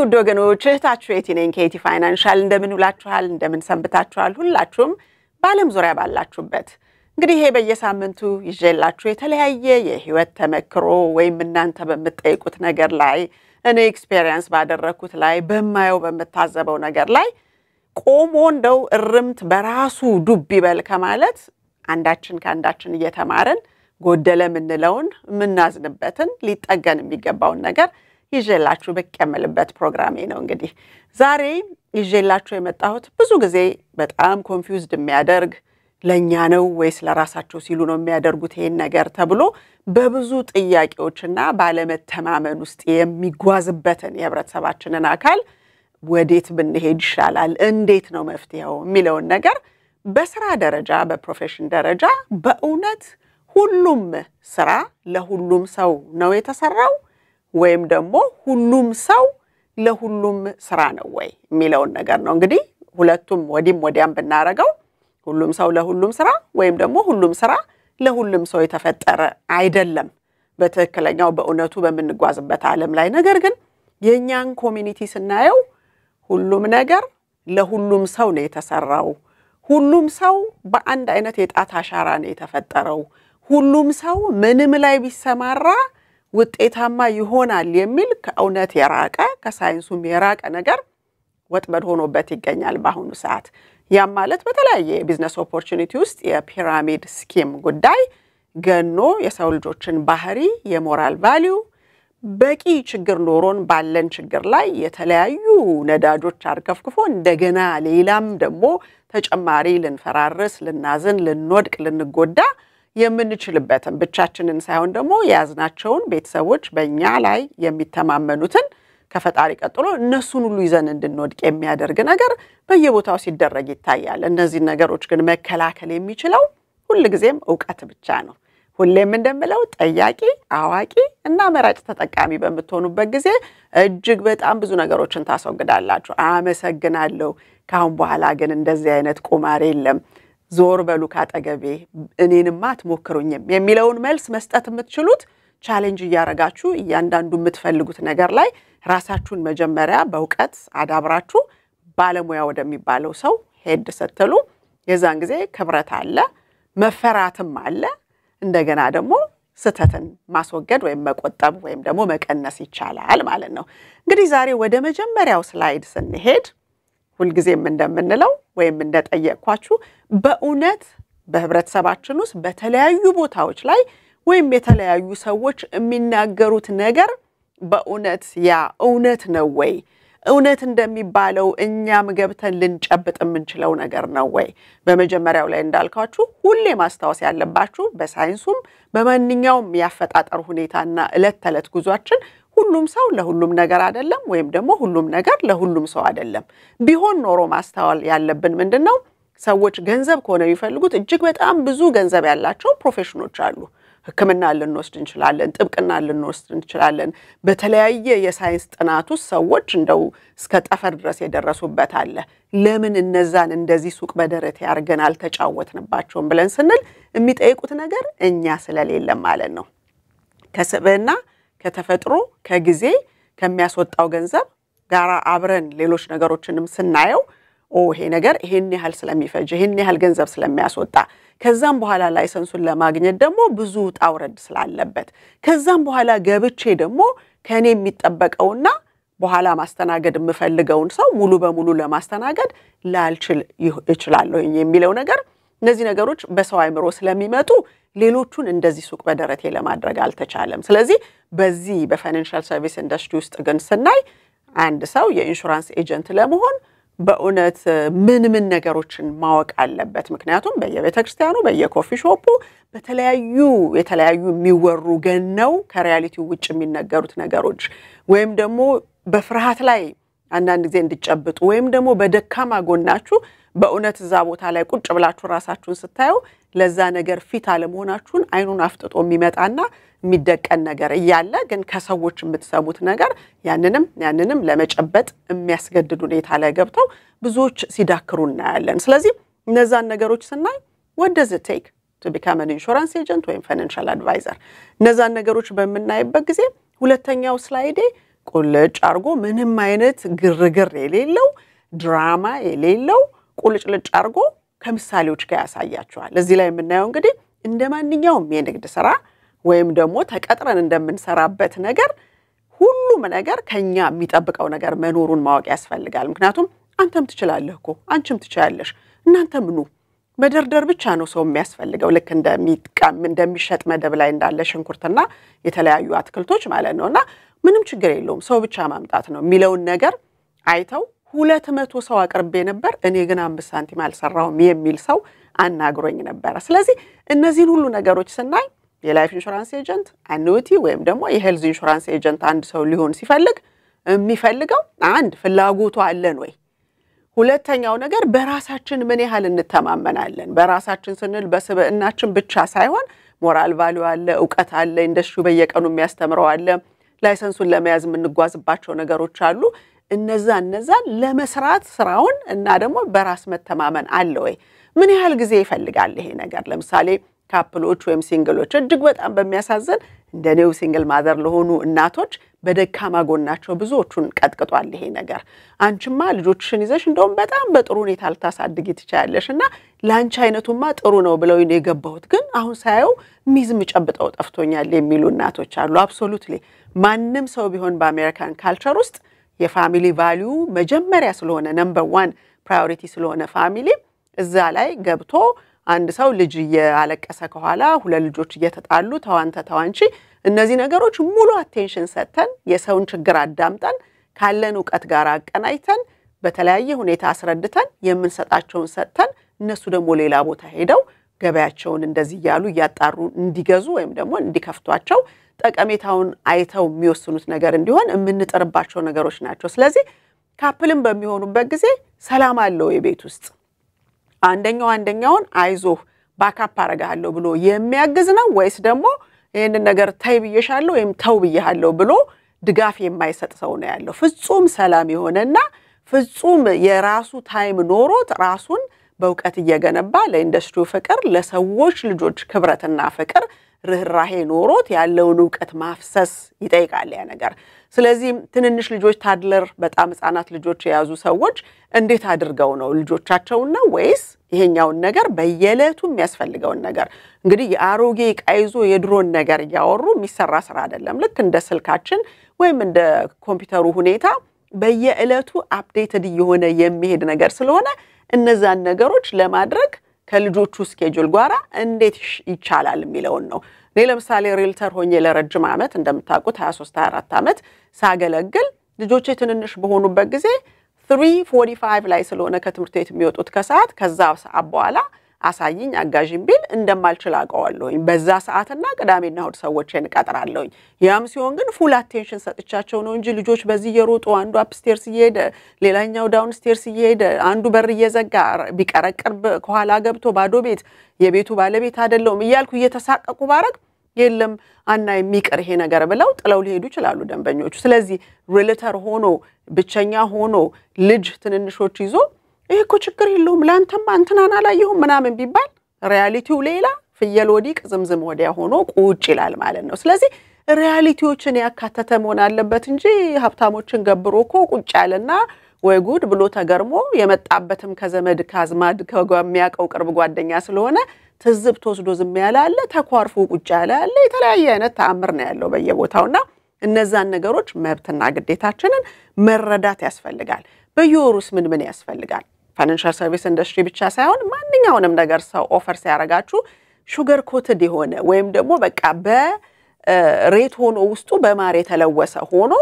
ውድ ወገኖች እህታችሁ የቲኔን ኬቲ ፋይናንሻል እንደምን ውላችኋል እንደምን ሰንብታችኋል ሁላችሁም ባለም ዙሪያ ባላችሁበት እንግዲህ ይሄ በየሳምንቱ ይዤላችሁ የተለያየ የህይወት ተመክሮ ወይም እናንተ በመጠይቁት ነገር ላይ እኔ ኤክስፒሪየንስ ባደረኩት ላይ በማየው በመታዘበው ነገር ላይ ቆሞ እንደው እርምት በራሱ ዱብ ይበል ከማለት አንዳችን ካንዳችን እየተማረን ጎደለ ምንለውን ምናዝንበትን ሊጠገን የሚገባውን ነገር ይዤላችሁ በቀመልበት ፕሮግራሜ ነው እንግዲህ ዛሬ ይዤላችሁ የመጣሁት ብዙ ጊዜ በጣም ኮንፊውዝድ የሚያደርግ ለኛ ነው ወይስ ለራሳቸው ሲሉ ነው የሚያደርጉት ይሄን ነገር ተብሎ በብዙ ጥያቄዎችና ባለመተማመን ውስጥ የሚጓዝበትን የህብረተሰባችንን አካል ወዴት ብንሄድ ይሻላል እንዴት ነው መፍትሄው የሚለውን ነገር በስራ ደረጃ በፕሮፌሽን ደረጃ በእውነት ሁሉም ስራ ለሁሉም ሰው ነው የተሰራው ወይም ደግሞ ሁሉም ሰው ለሁሉም ስራ ነው ወይ የሚለውን ነገር ነው እንግዲህ ሁለቱም ወዲያም ብናረጋው ሁሉም ሰው ለሁሉም ስራ ወይም ደግሞ ሁሉም ስራ ለሁሉም ሰው የተፈጠረ አይደለም በትክክለኛው በእውነቱ በመንጓዝበት ዓለም ላይ ነገር ግን የኛን ኮሚኒቲ ስናየው ሁሉም ነገር ለሁሉም ሰው ነው የተሰራው ሁሉም ሰው በአንድ አይነት የጣት አሻራ ነው የተፈጠረው ሁሉም ሰው ምንም ላይ ቢሰማራ ውጤታማ ይሆናል የሚል ከእውነት የራቀ ከሳይንሱም የራቀ ነገር ወጥመድ ሆኖበት ይገኛል በአሁኑ ሰዓት ያም ማለት በተለያየ ቢዝነስ ኦፖርቹኒቲ ውስጥ የፒራሚድ ስኪም ጉዳይ ገኖ የሰው ልጆችን ባህሪ የሞራል ቫልዩ በቂ ችግር ኖሮን ባለን ችግር ላይ የተለያዩ ነዳጆች አርከፍክፎ እንደገና ሌላም ደግሞ ተጨማሪ ልንፈራርስ ልናዝን ልንወድቅ ልንጎዳ የምንችልበትን ብቻችንን ሳይሆን ደግሞ ያዝናቸውን ቤተሰቦች በእኛ ላይ የሚተማመኑትን ከፈጣሪ ቀጥሎ እነሱን ሁሉ ይዘን እንድንወድቅ የሚያደርግ ነገር በየቦታው ሲደረግ ይታያል እነዚህ ነገሮች ግን መከላከል የሚችለው ሁሉ ጊዜም ዕውቀት ብቻ ነው ሁሌም እንደምለው ጠያቂ አዋቂ እና መራጭ ተጠቃሚ በመተሆኑበት ጊዜ እጅግ በጣም ብዙ ነገሮችን ታስወግዳላችሁ አመሰግናለሁ ካሁን በኋላ ግን እንደዚህ አይነት ቁማር የለም ዞር በሉ ካጠገቤ እኔንማ አትሞክሩኝም የሚለውን መልስ መስጠት የምትችሉት ቻሌንጅ ያረጋችሁ እያንዳንዱ የምትፈልጉት ነገር ላይ ራሳችሁን መጀመሪያ በእውቀት አዳብራችሁ ባለሙያ ወደሚባለው ሰው ሄድ ስትሉ የዛን ጊዜ ክብረት አለ መፈራትም አለ እንደገና ደግሞ ስተትን ማስወገድ ወይም መቆጠብ ወይም ደግሞ መቀነስ ይቻላል ማለት ነው እንግዲህ ዛሬ ወደ መጀመሪያው ስላይድ ስንሄድ ሁልጊዜም እንደምንለው ወይም እንደጠየቅኳችሁ በእውነት በህብረተሰባችን ውስጥ በተለያዩ ቦታዎች ላይ ወይም የተለያዩ ሰዎች የሚናገሩት ነገር በእውነት ያ እውነት ነው ወይ እውነት እንደሚባለው እኛም ገብተን ልንጨብጥ የምንችለው ነገር ነው ወይ በመጀመሪያው ላይ እንዳልኳችሁ ሁሌ ማስተዋወስ ያለባችሁ በሳይንሱም በማንኛውም ያፈጣጠር ሁኔታና እለት ተለት ጉዟችን ሁሉም ሰው ለሁሉም ነገር አይደለም ወይም ደግሞ ሁሉም ነገር ለሁሉም ሰው አይደለም ቢሆን ኖሮ ማስተዋል ያለብን ምንድነው ሰዎች ገንዘብ ከሆነ ይፈልጉት እጅግ በጣም ብዙ ገንዘብ ያላቸው ፕሮፌሽኖች አሉ ህክምና ልንወስድ እንችላለን ጥብቅና ልንወስድ እንችላለን በተለያየ የሳይንስ ጥናት ውስጥ ሰዎች እንደው እስከ ጠፈር ድረስ የደረሱበት አለ ለምን እነዛን እንደዚህ ሱቅ በደረቴ ያርገናል ተጫወትንባቸውን ብለን ስንል የሚጠይቁት ነገር እኛ ስለሌለ ማለት ነው ከሰበና ከተፈጥሮ ከጊዜ ከሚያስወጣው ገንዘብ ጋራ አብረን ሌሎች ነገሮችንም ስናየው ይሄ ነገር ይሄን ያህል ስለሚፈጅ ይሄን ያህል ገንዘብ ስለሚያስወጣ ከዛም በኋላ ላይሰንሱን ለማግኘት ደግሞ ብዙ ጣውረድ ስላለበት ከዛም በኋላ ገብቼ ደግሞ ከኔ የሚጠበቀውና በኋላ ማስተናገድ የምፈልገውን ሰው ሙሉ በሙሉ ለማስተናገድ ላልችል እችላለሁ የሚለው ነገር እነዚህ ነገሮች በሰው አይምሮ ስለሚመጡ ሌሎቹን እንደዚህ ሱቅ በደረቴ ለማድረግ አልተቻለም ስለዚህ በዚህ በፋይናንሻል ሰርቪስ ኢንደስትሪ ውስጥ ግን ስናይ አንድ ሰው የኢንሹራንስ ኤጀንት ለመሆን በእውነት ምን ነገሮችን ማወቅ አለበት ምክንያቱም በየቤተክርስቲያኑ በየኮፊ ሾፑ የተለያዩ የሚወሩ ገነው ከሪያሊቲው ውጭ የሚነገሩት ነገሮች ወይም ደግሞ በፍርሃት ላይ አንዳንድ ጊዜ እንድጨብጡ ወይም ደግሞ በደካማ ጎናችሁ በእውነት እዛ ቦታ ላይ ቁጭ ብላችሁ ራሳችሁን ስታዩ ለዛ ነገር ፊት አለመሆናችሁን አይኑን አፍጥጦ የሚመጣና የሚደቀን ነገር እያለ ግን ከሰዎች የምትሰሙት ነገር ያንንም ለመጨበጥ የሚያስገድድ ሁኔታ ላይ ገብተው ብዙዎች ሲዳክሩ እናያለን ስለዚህ እነዛን ነገሮች ስናይ what does it take to become an insurance agent or financial advisor እነዛን ነገሮች በመናይበት ጊዜ ሁለተኛው ስላይዴ ቁልጭ አርጎ ምንም አይነት ግርግር የሌለው ድራማ የሌለው ቁልጭልጭ አርጎ ከምሳሌዎች ጋር ያሳያቸዋል እዚህ ላይ የምናየው እንግዲህ እንደማንኛውም የንግድ ስራ ወይም ደግሞ ተቀጥረን እንደምንሰራበት ነገር ሁሉም ነገር ከኛ የሚጠብቀው ነገር መኖሩን ማወቅ ያስፈልጋል ምክንያቱም አንተም ትችላለህ እኮ አንቺም ትችያለሽ እናንተም ኑ መደርደር ብቻ ነው ሰው የሚያስፈልገው ልክ እንደሚሸጥ መደብ ላይ እንዳለ ሽንኩርትና የተለያዩ አትክልቶች ማለት ነውና ምንም ችግር የለውም ሰው ብቻ ማምጣት ነው የሚለውን ነገር አይተው 200 ሰው አቅርቤ ነበር እኔ ግን 5 ሳንቲም አልሰራሁም የሚል ሰው አናግሮኝ ነበር ስለዚህ እነዚህን ሁሉ ነገሮች ስናይ የላይፍ ኢንሹራንስ ኤጀንት አኑቲ ወይም ደግሞ የሄልዝ ኢንሹራንስ ኤጀንት አንድ ሰው ሊሆን ሲፈልግ የሚፈልገው አንድ ፍላጎቱ አለን ወይ ሁለተኛው ነገር በራሳችን ምን ያህል እንተማመናለን በራሳችን ስንል በስብዕናችን ብቻ ሳይሆን ሞራል ቫልዩ አለ ዕውቀት አለ ኢንደስትሪው በየቀኑ የሚያስተምረው አለ ላይሰንሱን ለመያዝ የምንጓዝባቸው ነገሮች አሉ እነዛን ለመስራት ስራውን እና ደግሞ በራስ መተማመን አለ ወይ ምን ያህል ጊዜ ይፈልጋል ይሄ ነገር ለምሳሌ ካፕሎች ወይም ሲንግሎች እጅግ በጣም በሚያሳዝን እንደኔው ሲንግል ማዘር ለሆኑ እናቶች በደካማ ጎናቸው ብዙዎቹን ቀጥቅጧል ይሄ ነገር አንቺማ ልጆችሽን ይዘሽ እንደውም በጣም በጥሩ ሁኔታ ልታሳድጊ ትችያለሽና ላንቺ አይነቱማ ጥሩ ነው ብለው የገባሁት ግን አሁን ሳይው ሚዝም ጨብጠው ጠፍቶኛል የሚሉ እናቶች አሉ አብሶሉትሊ ማንንም ሰው ቢሆን በአሜሪካን ካልቸር ውስጥ የፋሚሊ ቫልዩ መጀመሪያ ስለሆነ ነምበር 1 ፕራዮሪቲ ስለሆነ ፋሚሊ እዛ ላይ ገብቶ አንድ ሰው ልጅ ያለቀሰ ከኋላ ሁለት ልጆች እየተጣሉ ተዋንቺ እነዚህ ነገሮች ሙሉ አቴንሽን ሰጥተን የሰውን ችግር አዳምጠን ካለን ዕውቀት ጋር አቀናይተን በተለያየ ሁኔታ አስረድተን የምንሰጣቸውን ሰጥተን እነሱ ደግሞ ሌላ ቦታ ሄደው ገበያቸውን እንደዚህ ያሉ ያጣሩ እንዲገዙ ወይም ደግሞ እንዲከፍቷቸው ጠቀሜታውን አይተው የሚወስኑት ነገር እንዲሆን የምንጥርባቸው ነገሮች ናቸው ስለዚህ ካፕልም በሚሆኑበት ጊዜ ሰላም አለው የቤት ውስጥ አንደኛውን አይዞህ ባካፕ አረጋለሁ ብሎ የሚያግዝ ነው ወይስ ደግሞ ይሄን ነገር ታይብየሻለሁ ወይም ተውብየሃለሁ ብሎ ድጋፍ የማይሰጥ ሰው ነው ያለው ፍጹም ሰላም የሆነና ፍጹም የራሱ ታይም ኖሮት ራሱን በእውቀት እየገነባ ለኢንደስትሪው ፍቅር ለሰዎች ልጆች ክብረትና ፍቅር ርህራሄ ኖሮት ያለውን ዕውቀት ማፍሰስ ይጠይቃል ያ ነገር ስለዚህ ትንንሽ ልጆች ታድለር በጣም ህፃናት ልጆች የያዙ ሰዎች እንዴት አድርገው ነው ልጆቻቸውና ወይስ ይሄኛውን ነገር በየለቱ የሚያስፈልገው ነገር እንግዲህ የአሮጌ ቃይዞ የድሮን ነገር ያወሩ የሚሰራ ስራ አይደለም ልክ እንደ ስልካችን ወይም እንደ ኮምፒውተሩ ሁኔታ በየእለቱ አፕዴትድ የሆነ የሚሄድ ነገር ስለሆነ እነዛን ነገሮች ለማድረግ ከልጆቹ ስኬጁል ጋራ እንዴት ይቻላል የሚለውን ነው ለምሳሌ ሪልተር ሆኜ ለረጅም ዓመት እንደምታውቁት 23-24 ዓመት ሳገለግል ልጆቼ ትንንሽ በሆኑበት ጊዜ 3:45 ላይ ስለሆነ ከትምህርት ቤት የሚወጡት ከሰዓት ከዛ ሰዓት በኋላ አሳይኝ አጋዥም ቢል እንደማልችል አውቀዋለሁኝ በዛ ሰዓትና ቅዳሜና እሁድ ሰዎችን ቀጥራለሁኝ ያም ሲሆን ግን ፉል አቴንሽን ሰጥቻቸው ነው እንጂ ልጆች በዚህ የሮጡ አንዱ አፕስቴርስ እየሄደ ሌላኛው ዳውንስቴርስ እየሄደ አንዱ በር እየዘጋ ቢቀረቅር ከኋላ ገብቶ ባዶ ቤት የቤቱ ባለቤት አይደለም እያልኩ እየተሳቀቁ ባረግ የለም አና የሚቀር ይሄ ነገር ብለው ጥለው ሊሄዱ ይችላሉ ደንበኞቹ ስለዚህ ሪሌተር ሆኖ ብቸኛ ሆኖ ልጅ ትንንሾች ይዞ እኮ ችግር የለውም ላንተም አንተናና ላይሁን ምናምን ቢባል ሪያሊቲው ሌላ ፍየል ወዲቅ ዝምዝም ወዲያ ሆኖ ቁጭ ይላል ማለት ነው ስለዚህ ሪያሊቲዎችን ያካተተ መሆን አለበት እንጂ ሀብታሞችን ገብሮ እኮ ቁጭ ያለና ወይ ጉድ ብሎ ተገርሞ የመጣበትም ከዘመድ ካዝማድ ከጓሚያቀው ቅርብ ጓደኛ ስለሆነ ትዝብት ወስዶ ዝም ያለ አለ ተኳርፎ ቁጭ ያለ አለ የተለያየ አይነት ተአምር ነው ያለው በየቦታውና እነዛን ነገሮች መብትና ግዴታችንን መረዳት ያስፈልጋል በየወሩስ ምን ያስፈልጋል ፋይናንሻል ሰርቪስ ኢንደስትሪ ብቻ ሳይሆን ማንኛውንም ነገር ሰው ኦፈር ሲያረጋችሁ ሹገር ኮትድ የሆነ ወይም ደግሞ በቃ በሬት ሆኖ ውስጡ በማር የተለወሰ ሆኖ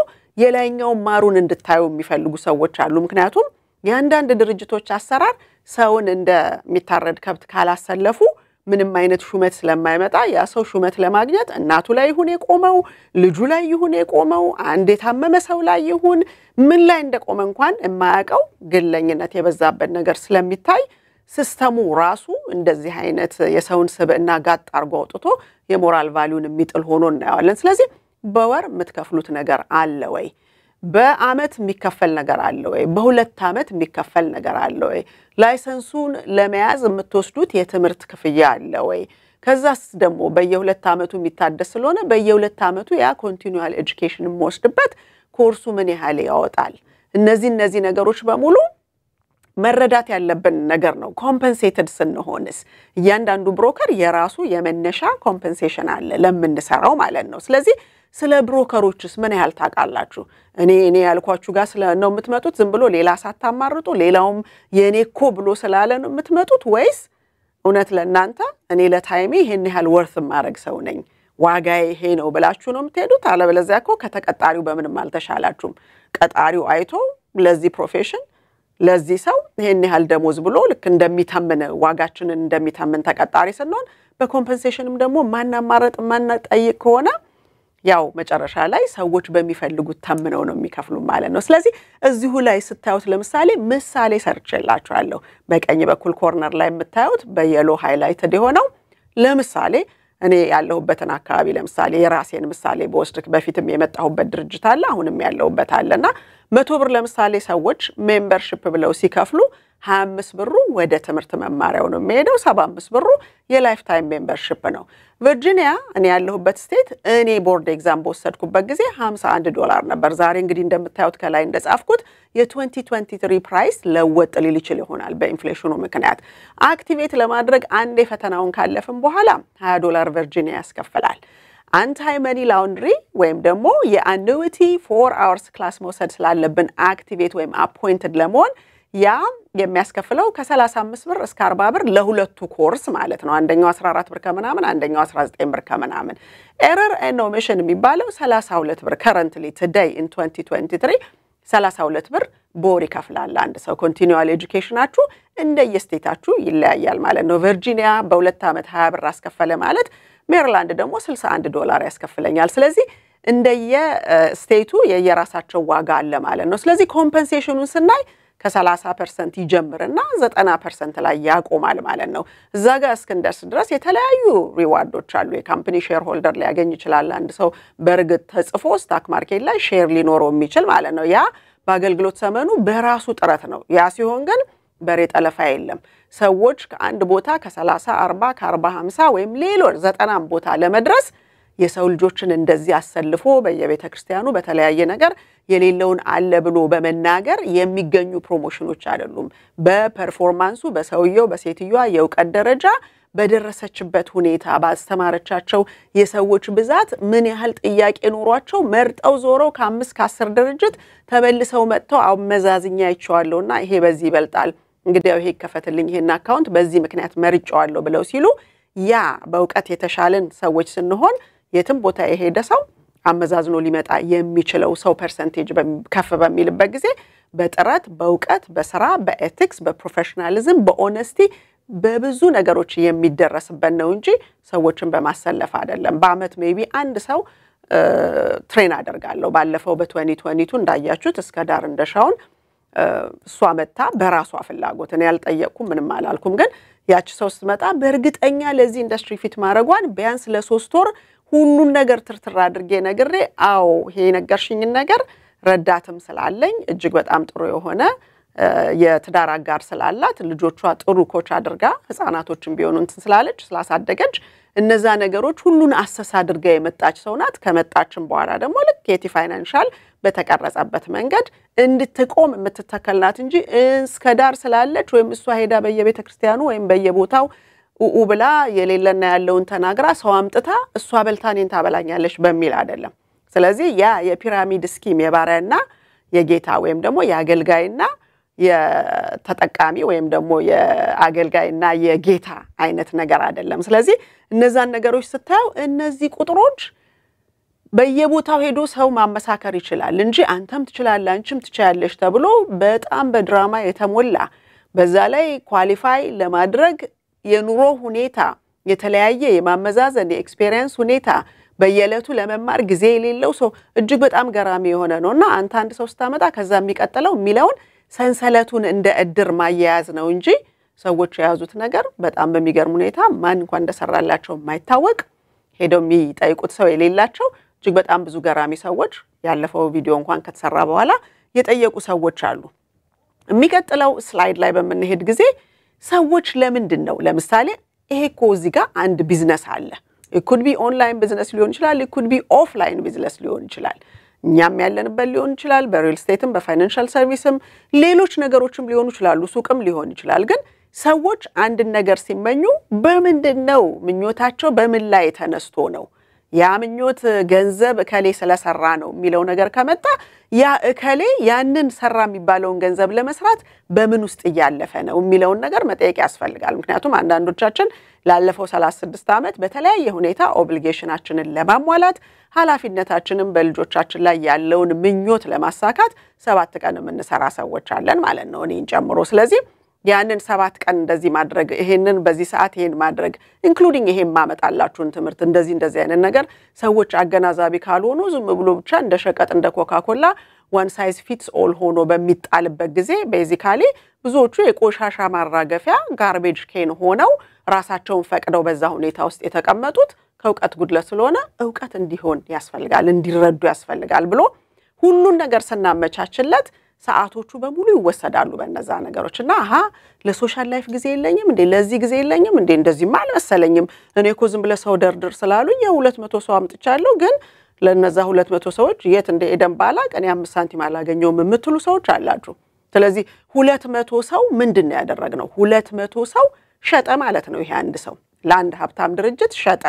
የላይኛው ማሩን እንድታዩ የሚፈልጉ ሰዎች አሉ ምክንያቱም ያንዳንድ ድርጅቶች አሰራር ሰውን እንደሚታረድ ከብት ካላሰለፉ ምንም አይነት ሹመት ስለማይመጣ ያ ሰው ሹመት ለማግኘት እናቱ ላይ ይሁን የቆመው ልጁ ላይ ይሁን የቆመው አንድ የታመመ ሰው ላይ ይሁን ምን ላይ እንደቆመ እንኳን የማያውቀው ግለኝነት የበዛበት ነገር ስለሚታይ ሲስተሙ ራሱ እንደዚህ አይነት የሰውን ስብዕና ጋጥ አርጎ አውጥቶ የሞራል ቫልዩን የሚጥል ሆኖ እናያለን ስለዚህ በወር የምትከፍሉት ነገር አለ ወይ በአመት የሚከፈል ነገር አለ ወይ በሁለት አመት የሚከፈል ነገር አለ ወይ ላይሰንሱን ለመያዝ የምትወስዱት የትምህርት ክፍያ አለ ወይ ከዛስ ደግሞ በየሁለት አመቱ የሚታደስ ስለሆነ በየሁለት አመቱ ያ ኮንቲኒዩዋል ኤጁኬሽን የሚወስድበት ኮርሱ ምን ያህል ያወጣል እነዚህ ነገሮች በሙሉ መረዳት ያለብን ነገር ነው ኮምፐንሴትድ ስንሆንስ እያንዳንዱ ብሮከር የራሱ የመነሻ ኮምፐንሴሽን አለ ለምንሰራው ማለት ነው ስለዚህ ስለ ብሮከሮችስ ምን ያህል ታውቃላችሁ እኔ ያልኳችሁ ጋር ስለ ነው የምትመጡት ዝም ብሎ ሌላ ሳታማርጡ ሌላውም የኔኮ ብሎ ስላለ ነው የምትመጡት ወይስ እውነት ለእናንተ እኔ ለታይሚ ይሄን ያህል ወርት ማድረግ ሰው ነኝ ዋጋዬ ይሄ ነው ብላችሁ ነው የምትሄዱት አለበለዚያ እኮ ከተቀጣሪው በምንም አልተሻላችሁም ቀጣሪው አይቶ ለዚህ ፕሮፌሽን ለዚህ ሰው ይሄን ያህል ደሞዝ ብሎ ልክ እንደሚተመነ ዋጋችንን እንደሚተመን ተቀጣሪ ስንሆን በኮምፐንሴሽንም ደግሞ ማናማረጥ ማናጠይቅ ከሆነ ያው መጨረሻ ላይ ሰዎች በሚፈልጉት ተምነው ነው የሚከፍሉ ማለት ነው ስለዚህ እዚሁ ላይ ስታዩት ምሳሌ ሰርቼላችኋለሁ በቀኝ በኩል ኮርነር ላይ የምታዩት በየሎ ሃይላይትድ የሆነው ለምሳሌ እኔ ያለሁበትን አካባቢ ለምሳሌ የራሴን ምሳሌ በወስድክ በፊትም የመጣሁበት ድርጅት አለ አሁንም ያለሁበት አለና 100 ብር ለምሳሌ ሰዎች ሜምበርሺፕ ብለው ሲከፍሉ 25 ብሩ ወደ ትምህርት መማሪያው ነው የሚሄደው 75 ብሩ የላይፍ ታይም ሜምበርሺፕ ነው ቨርጂኒያ እኔ ያለሁበት ስቴት እኔ ቦርድ ኤግዛም በወሰድኩበት ጊዜ $51 ነበር ዛሬ እንግዲህ እንደምታዩት ከላይ እንደጻፍኩት የ2023 ፕራይስ ለወጥ ሊል ይችላል ይሆናል በኢንፍሌሽኑ ምክንያት አክቲቬት ለማድረግ አንዴ ፈተናውን ካለፈም በኋላ $20 ቨርጂኒያ ያስከፍላል አንታይ መኒ ላውንድሪ ወይም ደግሞ የአኑዊቲ 4 hours ክላስ መውሰድ ስላለብን አክቲቬት ወይም አፖይንትድ ለመሆን ያ የሚያስከፍለው ከ35 ብር እስከ 40 ብር ለሁለቱ ኮርስ ማለት ነው አንደኛው 14 ብር ከመናምን አንደኛው 19 ብር ከመናምን ኤረር ኤንድ ኦሚሽን የሚባለው 32 ብር currently today in 2023 32 ብር ቦር ይከፍላል አንድ ሰው ኮንቲኒዩዋል ኤጁኬሽናችሁ እንደየስቴታችሁ ይለያያል ማለት ነው ቨርጂኒያ በሁለት አመት 20 ብር አስከፈለ ማለት ሜሪላንድ ደግሞ $61 ያስከፍለኛል ስለዚህ እንደየ ስቴቱ የየራሳቸው ዋጋ አለ ማለት ነው ስለዚህ ኮምፐንሴሽኑን ስናይ ከ30% ይጀምርና 90% ላይ ያቆማል ማለት ነው እዛ ጋር እስከንደርስ ድረስ የተለያዩ ሪዋርዶች አሉ የካምፓኒ ሼር ሆልደር ሊያገኝ ይችላል አንድ ሰው በርግጥ ተጽፎ ስታክ ማርኬት ላይ ሼር ሊኖረው የሚችል ማለት ነው ያ በአገልግሎት ዘመኑ በራሱ ጥረት ነው ያ ሲሆን ግን በሬ ጠለፋ የለም ሰዎች ከአንድ ቦታ ከ30 40 ከ40 50 ወይም ሌሎች 90 ቦታ ለመድረስ የሰው ልጆችን እንደዚህ አሰልፎ በየቤተ ክርስቲያኑ በተለያየ ነገር የሌለውን አለ ብሎ በመናገር የሚገኙ ፕሮሞሽኖች አይደሉም በፐርፎርማንሱ በሰውየው በሴትዮዋ የውቀት ደረጃ በደረሰችበት ሁኔታ ባስተማረቻቸው የሰዎች ብዛት ምን ያህል ጥያቄ ኖሯቸው መርጠው ዞረው ከ5 ከ10 ድርጅት ተበልሰው መጥተው አመዛዝኛ ይቻላልውና ይሄ በዚህ ይበልጣል እንግዲህ ይሄ ከፈተልኝ ይሄን አካውንት በዚህ ምክንያት መርጫዋለሁ ብለው ሲሉ ያ በውቀት የተሻለን ሰዎች ስንሆን የትም ቦታ የሄደ ሰው አመዛዝኖ ሊመጣ የሚችለው ሰው ፐርሰንቴጅ ከፍ በሚልበት ጊዜ በጥረት በውቀት በስራ በኤቲክስ በፕሮፌሽናሊዝም በኦነስቲ በብዙ ነገሮች የሚደረስበት ነው እንጂ ሰዎችን በማሰለፍ አይደለም በአመት ሜቢ አንድ ሰው ትሬን አደርጋለሁ ባለፈው በ2022 እንዳያችሁት እስከ ዳር እንደሻውን እሷ መጣ በራሷ ፍላጎት እኔ ያልጠየቅኩም ምንም አላልኩም ግን ያቺ ሰው ስትመጣ በእርግጠኛ ለዚህ ኢንደስትሪ ፊት ማድረጓን ቢያንስ ለ3 ወር ሁሉን ነገር ትርትር አድርጌ ነግሬ አዎ ይሄ ነገርሽኝ ነገር ረዳትም ስላለኝ እጅግ በጣም ጥሩ የሆነ የትዳር አጋር ስላላት ልጆቿ ጥሩ ኮች አድርጋ ህፃናቶችን ቢሆኑ እንትን ስላለች ስላሳደገች እነዛ ነገሮች ሁሉን አሰስ አድርጋ የመጣች ሰው ናት ከመጣችም በኋላ ደግሞ ልክ የቲ ፋይናንሻል በተቀረጸበት መንገድ እንድትቆም የምትተከልናት እንጂ እስከ ዳር ስላለች ወይም እሷ ሄዳ በየቤተ ክርስቲያኑ ወይም በየቦታው ብላ የሌለና ያለውን ተናግራ ሰው አምጥታ እሷ በልታኔን ታበላኛለች በሚል አይደለም ስለዚህ ያ የፒራሚድ ስኪም የባሪያና የጌታ ወይም ደግሞ የአገልጋይና የተጠቃሚ ወይም ደግሞ የአገልጋይና የጌታ አይነት ነገር አይደለም ስለዚህ እነዛን ነገሮች ስታዩ እነዚህ ቁጥሮች በየቦታው ሄዶ ሰው ማመሳከር ይችላል እንጂ አንተም ትችላለህ አንቺም ትችያለሽ ተብሎ በጣም በድራማ የተሞላ በዛ ላይ ኳሊፋይ ለማድረግ የኑሮ ሁኔታ የተለያየ የማመዛዘን የኤክስፒሪየንስ ሁኔታ በየለቱ ለመማር ጊዜ የሌለው ሰው እጅግ በጣም ገራሚ የሆነ ነውና አንተ አንድ ሰው ስታመጣ ከዛ የሚቀጥለው ሚላውን ሰንሰለቱን እንደ እድር ማያያዝ ነው እንጂ ሰዎች የያዙት ነገር በጣም በሚገርም ሁኔታ ማን እንኳን እንደሰራላቸው ማይታወቅ ሄደው የሚጠይቁት ሰው የሌላቸው እጅግ በጣም ብዙ ገራሚ ሰዎች ያለፈው ቪዲዮ እንኳን ከተሰራ በኋላ የጠየቁ ሰዎች አሉ የሚቀጥለው ስላይድ ላይ በመንሄድ ጊዜ ሰዎች ለምንድን ነው ለምሳሌ ይሄ እኮ እዚህ ጋር አንድ ቢዝነስ አለ it could be online business ሊሆን ይችላል it could be offline business ሊሆን ይችላል እኛም ያለንበት ሊሆን ይችላል በሪል ስቴትም በፋይናንሻል ሰርቪስም ሌሎች ነገሮችም ሊሆኑ ይችላሉ ሱቅም ሊሆን ይችላል ግን ሰዎች አንድ ነገር ሲመኙ በምንድነው ምኞታቸው በምን ላይ ተነስቶ ነው ያ ምኞት ገንዘብ እከሌ ስለሰራ ነው የሚለው ነገር ከመጣ ያ እከሌ ያንን ሰራ የሚባለውን ገንዘብ ለመስራት በምን ውስጥ ያለፈ ነው የሚለው ነገር መጠየቅ ያስፈልጋል ምክንያቱም አንዳንዶቻችን ላለፈው 36 ዓመት በተለያየ ሁኔታ ኦብሊጌሽናችንን ለማሟላት ኃላፊነታችንን በልጆቻችን ላይ ያለውን ምኞት ለማሳካት 7 ቀን የምንሰራ ሰዎች አለን ማለት ነው እኔን ጨምሮ ስለዚህ ያንን 7 ቀን እንደዚህ ማድረግ ይሄንን በዚህ ሰዓት ይሄን ማድረግ ኢንክሉዲንግ ይሄን ማመጣላችሁን ትምርት እንደዚህ አይነት ነገር ሰዎች አገናዛቢ ካልሆኑ ዝም ብሎ ብቻ እንደ ሸቀጥ እንደ ኮካኮላ one size fits all ሆኖ በሚጣልበት ጊዜ ቤዚካሊ ብዙዎቹ የቆሻሻ ማራገፊያ ጋርቤጅ ኬን ሆነው ራሳቸውን ፈቅደው በዛ ሁኔታ ውስጥ የተቀመጡት ከውቀት ጉድለት ስለሆነ ዕውቀት እንዲሆን ያስፈልጋል እንዲረዱ ያስፈልጋል ብሎ ሁሉን ነገር ሰናመቻችለት ሰዓቶቹ በሙሉ ይወሰዳሉ በእነዛ ነገሮችና አሃ ለሶሻል ላይፍ ጊዜ የለኝም እንዴ ለዚህ ጊዜ የለኝም እንዴ እንደዚህ ማልመሰለኝም እኔ እኮ ዝም ብለ ሰው ደርድር ስላሉኝ የ200 ሰው አምጥቻለሁ ግን ለነዛ 200 ሰዎች የት እንደ ኤደን ባላ ቀን 5 ሳንቲም አላገኘውም የምትሉ ሰዎች አላችሁ ስለዚህ 200 ሰው ምንድነው ያደረግነው 200 ሰው ሸጠ ማለት ነው ይሄ አንድ ሰው ለአንድ ሀብታም ድርጅት ሸጠ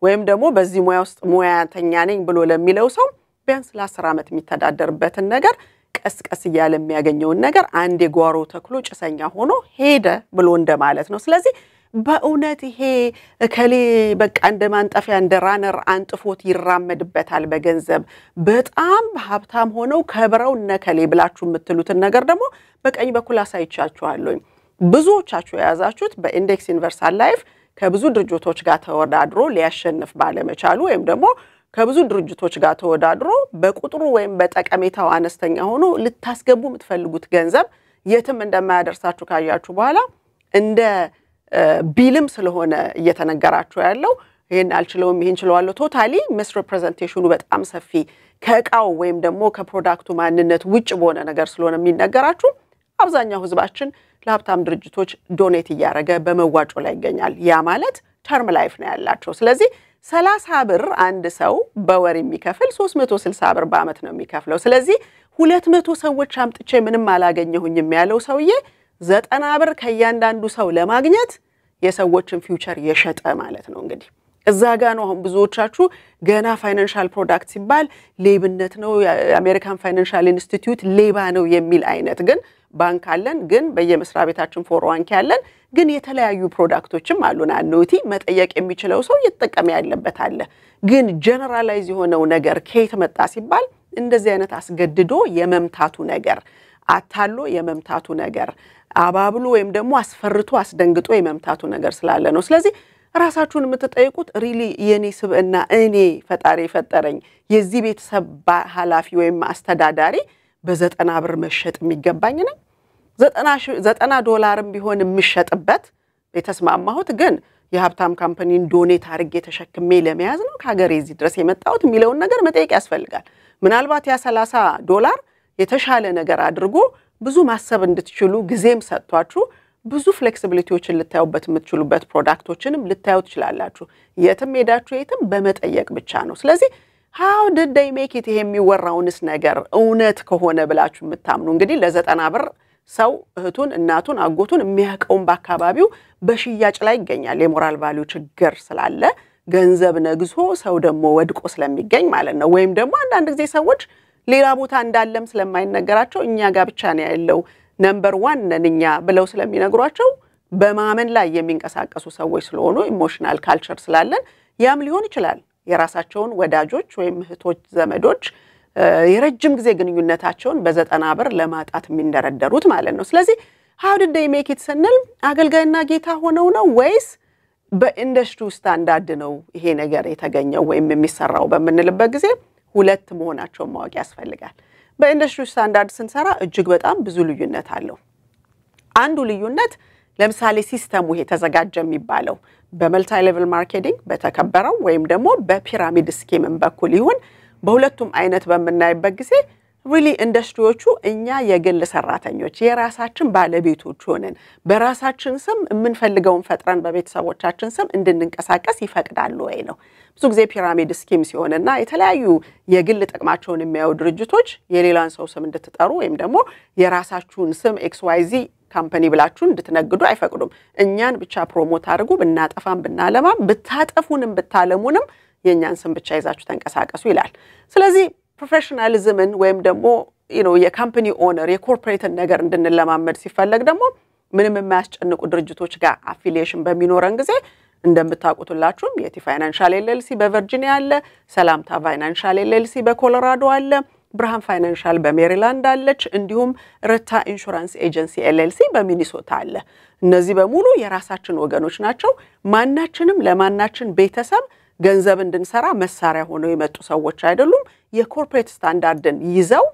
ወይም ደግሞ በዚህ ሙያ ውስጥ ሙያተኛ ነኝ ብሎ ለሚለው ሰው ቢያንስ ለ10 ዓመት የሚተዳደርበትን ነገር ቀስቀስ ይያለ የሚያገኘው ነገር አንድ የጓሮ ተክሎ ጭሰኛ ሆኖ ሄደ ብሎ እንደማለት ነው ስለዚህ በእውነት ይሄ እከሌ በቃ እንደማንጠፊያ እንደ ራነር አንጥፎት ይራመድበታል በገንዘብ በጣም ሀብታም ሆነው ከብረው ነከሌ ብላችሁ የምትሉትን ነገር ደግሞ በቀኝ በኩል አሳይቻችኋለሁ ብዙዎቻችሁ ያዛችሁት በኢንዴክስ ዩኒቨርሳል ላይፍ ከብዙ ድርጅቶች ጋር ተወዳድሮ ሊያሸንፍ ባለመቻሉ ወይም ደግሞ ከብዙ ድርጅቶች ጋር ተወዳድሮ በቁጥሩ ወይም በጠቀሜታው አነስተኛ ሆኖ ልታስገቡ የምትፈልጉት ገንዘብ የትም እንደማያደርሳችሁ ካያችሁ በኋላ እንደ ቢልም ስለሆነ እየተነገራችሁ ያለው ይሄን አልችለውም ይሄን ችለዋለሁ ቶታሊ ሚስሪፕሬዘንቴሽኑ በጣም ሰፊ ከቃው ወይም ደግሞ ከፕሮዳክቱ ማንነት ውጭ በሆነ ነገር ስለሆነ የሚነገራችሁ አብዛኛው ህዝባችን ለሀብታም ድርጅቶች ዶኔት ያያረገ በመዋጮ ላይ ይገኛል ያ ማለት ተርም ላይፍ ነው ያላቸው ስለዚህ 30 ብር አንድ ሰው በወር የሚከፍል 360 ብር በአመት ነው የሚከፍለው ስለዚህ 200 ሰዎች አምጥቼ ምንም አላገኘሁኝም ያለው ሰውዬ 90 ብር ከያንዳንዱ ሰው ለማግኘት የሰዎችን ፊውቸር የሸጠ ማለት ነው እንግዲህ እዛ ጋር ነው አሁን ብዙዎቻችሁ ገና ፋይናንሻል ፕሮዳክት ሲባል ሌብነት ነው የአሜሪካን ፋይናንሻል ኢንስቲትዩት ሌባ ነው የሚል አይነት ግን ባንክ አለን ግን በየመስሪያ ቤታችን 401k አለን ግን የተለያዩ ፕሮዳክቶችም አሉና ኖቲ መጠየቅ የሚችለው ሰው ይተጠቀም ያለበት አለ ግን ጀነራላይዝ የሆነው ነገር ከየት መጣ ሲባል እንደዚህ አይነት አስገድዶ የመምታቱ ነገር አታሎ የመምታቱ ነገር አባብሉ ወይም ደግሞ አስፈርቶ አስደንግጦ የመምታቱ ነገር ስላለ ነው ስለዚህ ራሳችሁን የምትጠይቁት ሪሊ የኔ ስብዕና እኔ ፈጣሪ ፈጠረኝ የዚህ ቤተሰብ ኃላፊ ወይም አስተዳዳሪ በ90 ብር መሸጥ የሚገባኝ ነው $90 ቢሆን የሚሸጥበት የተስማማሁት ግን የሀብታም ካምፓኒን ዶኔት አርጌ ተሸክሜ ለመያዝ ነው ከሀገሬ እዚህ ድረስ የመጣሁት የሚለውን ነገር መጠየቅ ያስፈልጋል ምናልባት ያ $30 የተሻለ ነገር አድርጎ ብዙ ማሰብ እንድትችሉ ጊዜም ሰጥቷችሁ ብዙ ፍሌክሲቢሊቲዎችን ልታዩበት የምትችሉበት ፕሮዳክቶችንም ልታዩ ትችላላችሁ የትም ሄዳችሁ የትም በመጠየቅ ብቻ ነው ስለዚህ how did they make it ይሄ የሚወራውንስ ነገር እውነት ከሆነ ብላችሁ የምታምኑ እንግዲህ ለ90 ብር ሰው እህቱን እናቱን አጎቱን የሚያቀውን በአካባቢው በሽያጭ ላይ ይገኛል የሞራል ቫልዩ ችግር ስላለ ገንዘብ ነግሶ ሰው ደግሞ ወድቆ ስለሚገኝ ማለት ነው ወይም ደግሞ አንዳንድ ጊዜ ሰዎች ሌላ ቦታ እንዳለም ስለማይነገራቸው እኛ ጋር ብቻ ነው ያለው ነምበር 1 ነንኛ ብለው ስለሚነግሯቸው በማመን ላይ የሚንቀሳቀሱ ሰዎች ስለሆኑ ኢሞሽናል ካልቸር ስላለን ያም ሊሆን ይችላል የራሳቸውን ወዳጆች ወይም እህቶች ዘመዶች የረጅም ጊዜ ግንኙነታቸውን በ90 ብር ለማጣት የሚንደረደሩት ማለት ነው ስለዚህ how did they make it ስንል አገልጋይና ጌታ ሆነው ነው ወይስ በኢንዱስትሪ ስታንዳርድ ነው ይሄ ነገር የተገኘው ወይም የሚሰራው በመንልበት ጊዜ ሁለት መሆናቸው ማወቅ ያስፈልጋል በኢንዱስትሪ ስታንዳርድ ስንሰራ እጅግ በጣም ብዙ ልዩነት አለው አንዱ ልዩነት ለምሳሌ ሲስተሙ ይሄ ተዘጋጀ የሚባለው በመልቲ ሌቭል ማርኬቲንግ በተከበረው ወይም ደግሞ በፒራሚድ ስኪም በኩል ይሁን በሁለቱም አይነት በመናይበት ጊዜ really ኢንዱስትሪዎቹ እኛ የግል ሰራተኞች የራሳችን ባለቤቶች ሆነን በራሳችን ስም የምንፈልገውን ፈጥረን በቤተሰቦቻችን ስም እንድንንቀሳቀስ ይፈቅዳሉ ወይ ነው ብዙ ጊዜ ፒራሚድ ስኪም ሲሆንና የተለያዩ የግል ጥቅማቸውን የሚያዩ ድርጅቶች የሌላን ሰው ስም እንድትጠሩ ወይም ደግሞ የራሳችሁን ስም XYZ ካምፓኒ ብላችሁ እንድትነግዱ አይፈቅዱም እኛን ብቻ ፕሮሞት አድርጉ ብናጠፋም ብናለማም ብታጠፉንም ብታለሙንም የኛን ስም ብቻ ይዛችሁ ተንቀሳቀሱ ይላል ስለዚህ ፕሮፌሽናሊዝምን ወይም ደግሞ የካምፓኒ ኦነር የኮርፖሬት ነገር እንድንለማመድ ሲፈለግ ደግሞ ምንም የማያስጨንቁ ድርጅቶች ጋር አፊሊዬሽን በሚኖረን ጊዜ እንደምታውቁትላችሁም የቲ ፋይናንሻል ኤልኤልሲ በቨርጂኒያ አለ ሰላምታ ፋይናንሻል ኤልኤልሲ በኮሎራዶ አለ ብርሃን ፋይናንሻል በሜሪላንድ አለች እንዲሁም ረታ ኢንሹራንስ ኤጀንሲ ኤልኤልሲ በሚኒሶታ አለ እነዚህ በሙሉ የራሳችን ወገኖች ናቸው ማናችንም ለማናችን ቤተሰብ ገንዘብ እንድንሰራ መሳሪያ ሆነው የመጡ ሰዎች አይደሉም የኮርፖሬት ስታንዳርድን ይዘው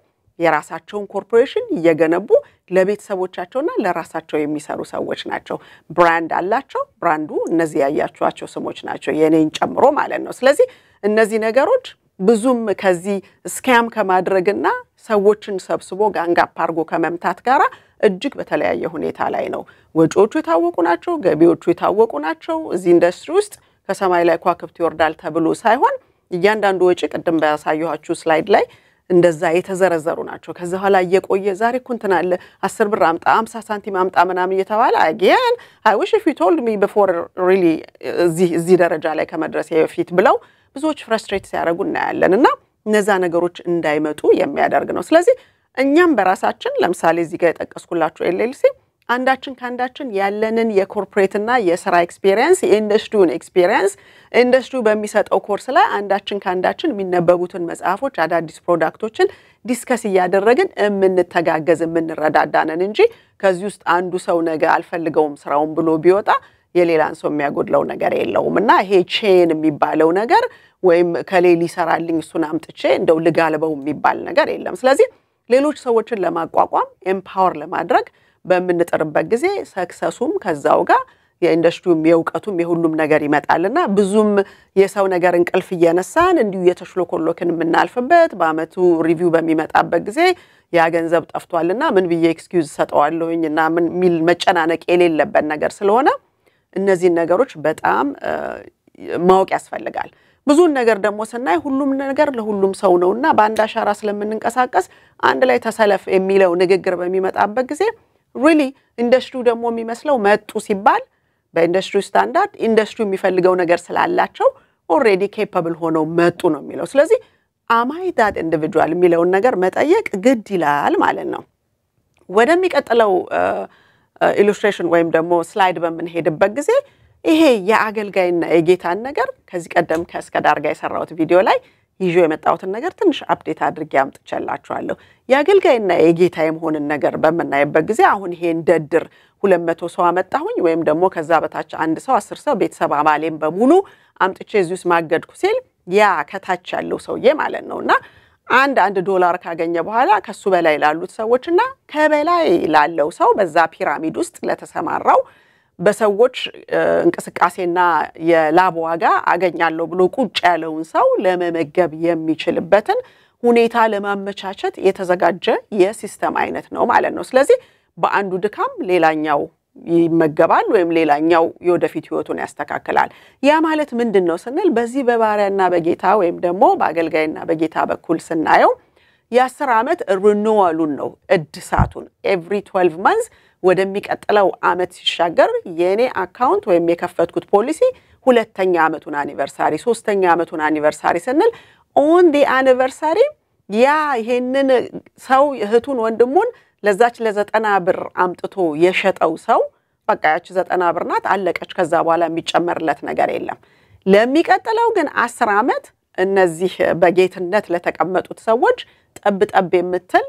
የራሳቸውን ኮርፖሬሽን እየገነቡ ለቤተሰቦቻቸውና ለራሳቸው የሚሰሩ ሰዎች ናቸው ብራንድ አላቸው ብራንዱ እነዚህ ያያችኋቸው ስሞች ናቸው የኔን ጨምሮ ማለት ነው ስለዚህ እነዚህ ነገሮች ብዙም ከዚህ ስካም ከማድረግና ሰዎችን ሰብስቦ ጋንጋፕ አርጎ ከመምታት ጋራ እጅግ በተለያየ ሁኔታ ላይ ነው ወጪዎቹ የታወቁ ናቸው ገቢዎቹ የታወቁ ናቸው እዚህ ኢንዱስትሪ ውስጥ ከሰማይ ላይ ኳክብት ይወርዳል ተብሎ ሳይሆን እያንዳንዱ ወጪ ቀደም ባሳየኋችሁ ስላይድ ላይ እንደዛ የተዘረዘሩ ናቸው ከዛ ኋላ እየቆየ ዛሬ ኩንተና አለ 10 ብር አምጣ 50 ሳንቲም አምጣ ምናምን እየተባለ again I wish if you told me before really እዚህ ደረጃ ላይ ከመድረስ በፊት ብለው ብዙዎች ፍራስትሬት ሲያደርጉ እናያለንና እነዛ ነገሮች እንዳይመጡ የሚያደርግ ነው ስለዚህ እኛም በራሳችን ለምሳሌ እዚህ ጋር የተጠቀስኩላችሁ ኤልኤልሲ አንዳችን ካንዳችን ያለንን የኮርፖሬትና የሥራ ኤክስፒሪየንስ የኢንዱስትሪውን ኤክስፒሪየንስ ኢንዱስትሪው በሚሰጠው ኮርስ ላይ አንዳችን ካንዳችን የሚነበቡትን መጽሐፎች አዳዲስ ፕሮዳክቶችን ዲስከስ ያደረግን የምንተጋገዝ የምንረዳዳነን እንጂ ከዚህ ውስጥ አንዱ ሰው ነገ አልፈልገውም ስራውን ብሎ ቢወጣ የሌላን ሰው የሚያጎድለው ነገር የለውምና ይሄ ቼን የሚባለው ነገር ወይም ከሌሊ ሰራልኝ እሱን አምጥቼ እንደው ልጋልበው የሚባል ነገር የለም ስለዚህ ሌሎች ሰዎችን ለማቋቋም ኤምፓወር ለማድረግ በመንጥርበት ጊዜ ሰክሰሱም ከዛው ጋር የኢንዱስትሪውም የውቀቱም የሁሉም ነገር ይመጣልና ብዙም የሰው ነገር እንቅልፍ እየነሳን እንዲሁ የተሽሎኮሎክን ምናልፈበት በአመቱ ሪቪው በሚመጣበት ጊዜ ያ ገንዘብ ጠፍቷልና ምን ብዬ ኤክስኪዩዝ ሰጠዋለሁኝና ምን ሚል መጨናነቅ የሌለበት ነገር ስለሆነ እነዚህ ነገሮች በጣም ማወቅ ያስፈልጋል ብዙ ነገር ደግሞ ሰናይ ሁሉም ነገር ለሁሉም ሰው ነውና ባንዳ ሻራ ስለምንንቀሳቀስ አንድ ላይ ተሰለፍ የሚለው ንግግር በሚመጣበት ጊዜ really ኢንዱስትሪው ደግሞ የሚመስለው መጡ ሲባል በኢንዱስትሪ ስታንዳርድ ኢንዱስትሪው የሚፈልገው ነገር ስላላቸው already capable ሆነው መጡ ነው የሚለው ስለዚህ am I that individual የሚለው ነገር መጠየቅ ግድ ይላል ማለት ነው ወደሚቀጥለው ኢሉስትሬሽን ወይም ደግሞ ስላይድ በመንሄድበት ጊዜ ይሄ የአገልጋይና የጌታን ነገር ከዚህ ቀደም ከስከዳር ጋር የሰራሁት ቪዲዮ ላይ ይጆ የመጣሁትን ነገር ትንሽ አፕዴት አድርጌ አምጥቻላችኋለሁ የአገልጋይና የጌታ የመሆንን ነገር በመናየበት ጊዜ አሁን ይሄ እንደድር 200 ሰው አመጣሁኝ ወይም ደግሞ ከዛ በታች አንድ ሰው 10 ሰው ቤተሰብ አባሌም በሙሉ አምጥቼ እዚሁስ ማገድኩ ሲል ያ ከታች ያለው ሰውዬ ማለት ነውና አንድ ዶላር ካገኘ በኋላ ከሱ በላይ ላሉት ሰዎችና ከበላይ ላለው ሰው በዛ ፒራሚድ ውስጥ ለተሰማራው በሰዎች እንቅስቃሴና የላብ ዋጋ አገኛለሁ ብሎ ቁጭ ያለውን ሰው ለመመገብ የሚችልበትን ሁኔታ ለማመቻቸት የተዘጋጀ የሲስተም አይነት ነው ማለት ነው ስለዚህ በአንዱ ድካም ሌላኛው ይመገባል ወይም ሌላኛው የወደፊት ህይወቱን ያስተካክላል ያ ማለት ምንድነው ስንል በዚህ በባሪያና በጌታ ወይም ደግሞ በአገልጋይና በጌታ በኩል ስናየው የ10 አመት ሪኒዋሉን ነው እድሳቱን every 12 months ወደሚቀጥለው አመት ሲሻገር የኔ አካውንት ወይም የከፈትኩት ፖሊሲ ሁለተኛ ዓመቱን አኒቨርሳሪ ሶስተኛ ዓመቱን አኒቨርሳሪ ስንል ኦን ዲ አኒቨርሳሪ ያ ይሄንን ሰው እህቱን ወንድሙን ለዛች ለ90 ብር አምጥቶ የሸጠው ሰው በቃ ያቺ 90 ብር ናት አለቀች ከዛ በኋላ የሚጨመርለት ነገር የለም ለሚቀጥለው ግን 10 ዓመት እነዚህ በጌትነት ለተቀመጡት ሰዎች ጠብ የምትል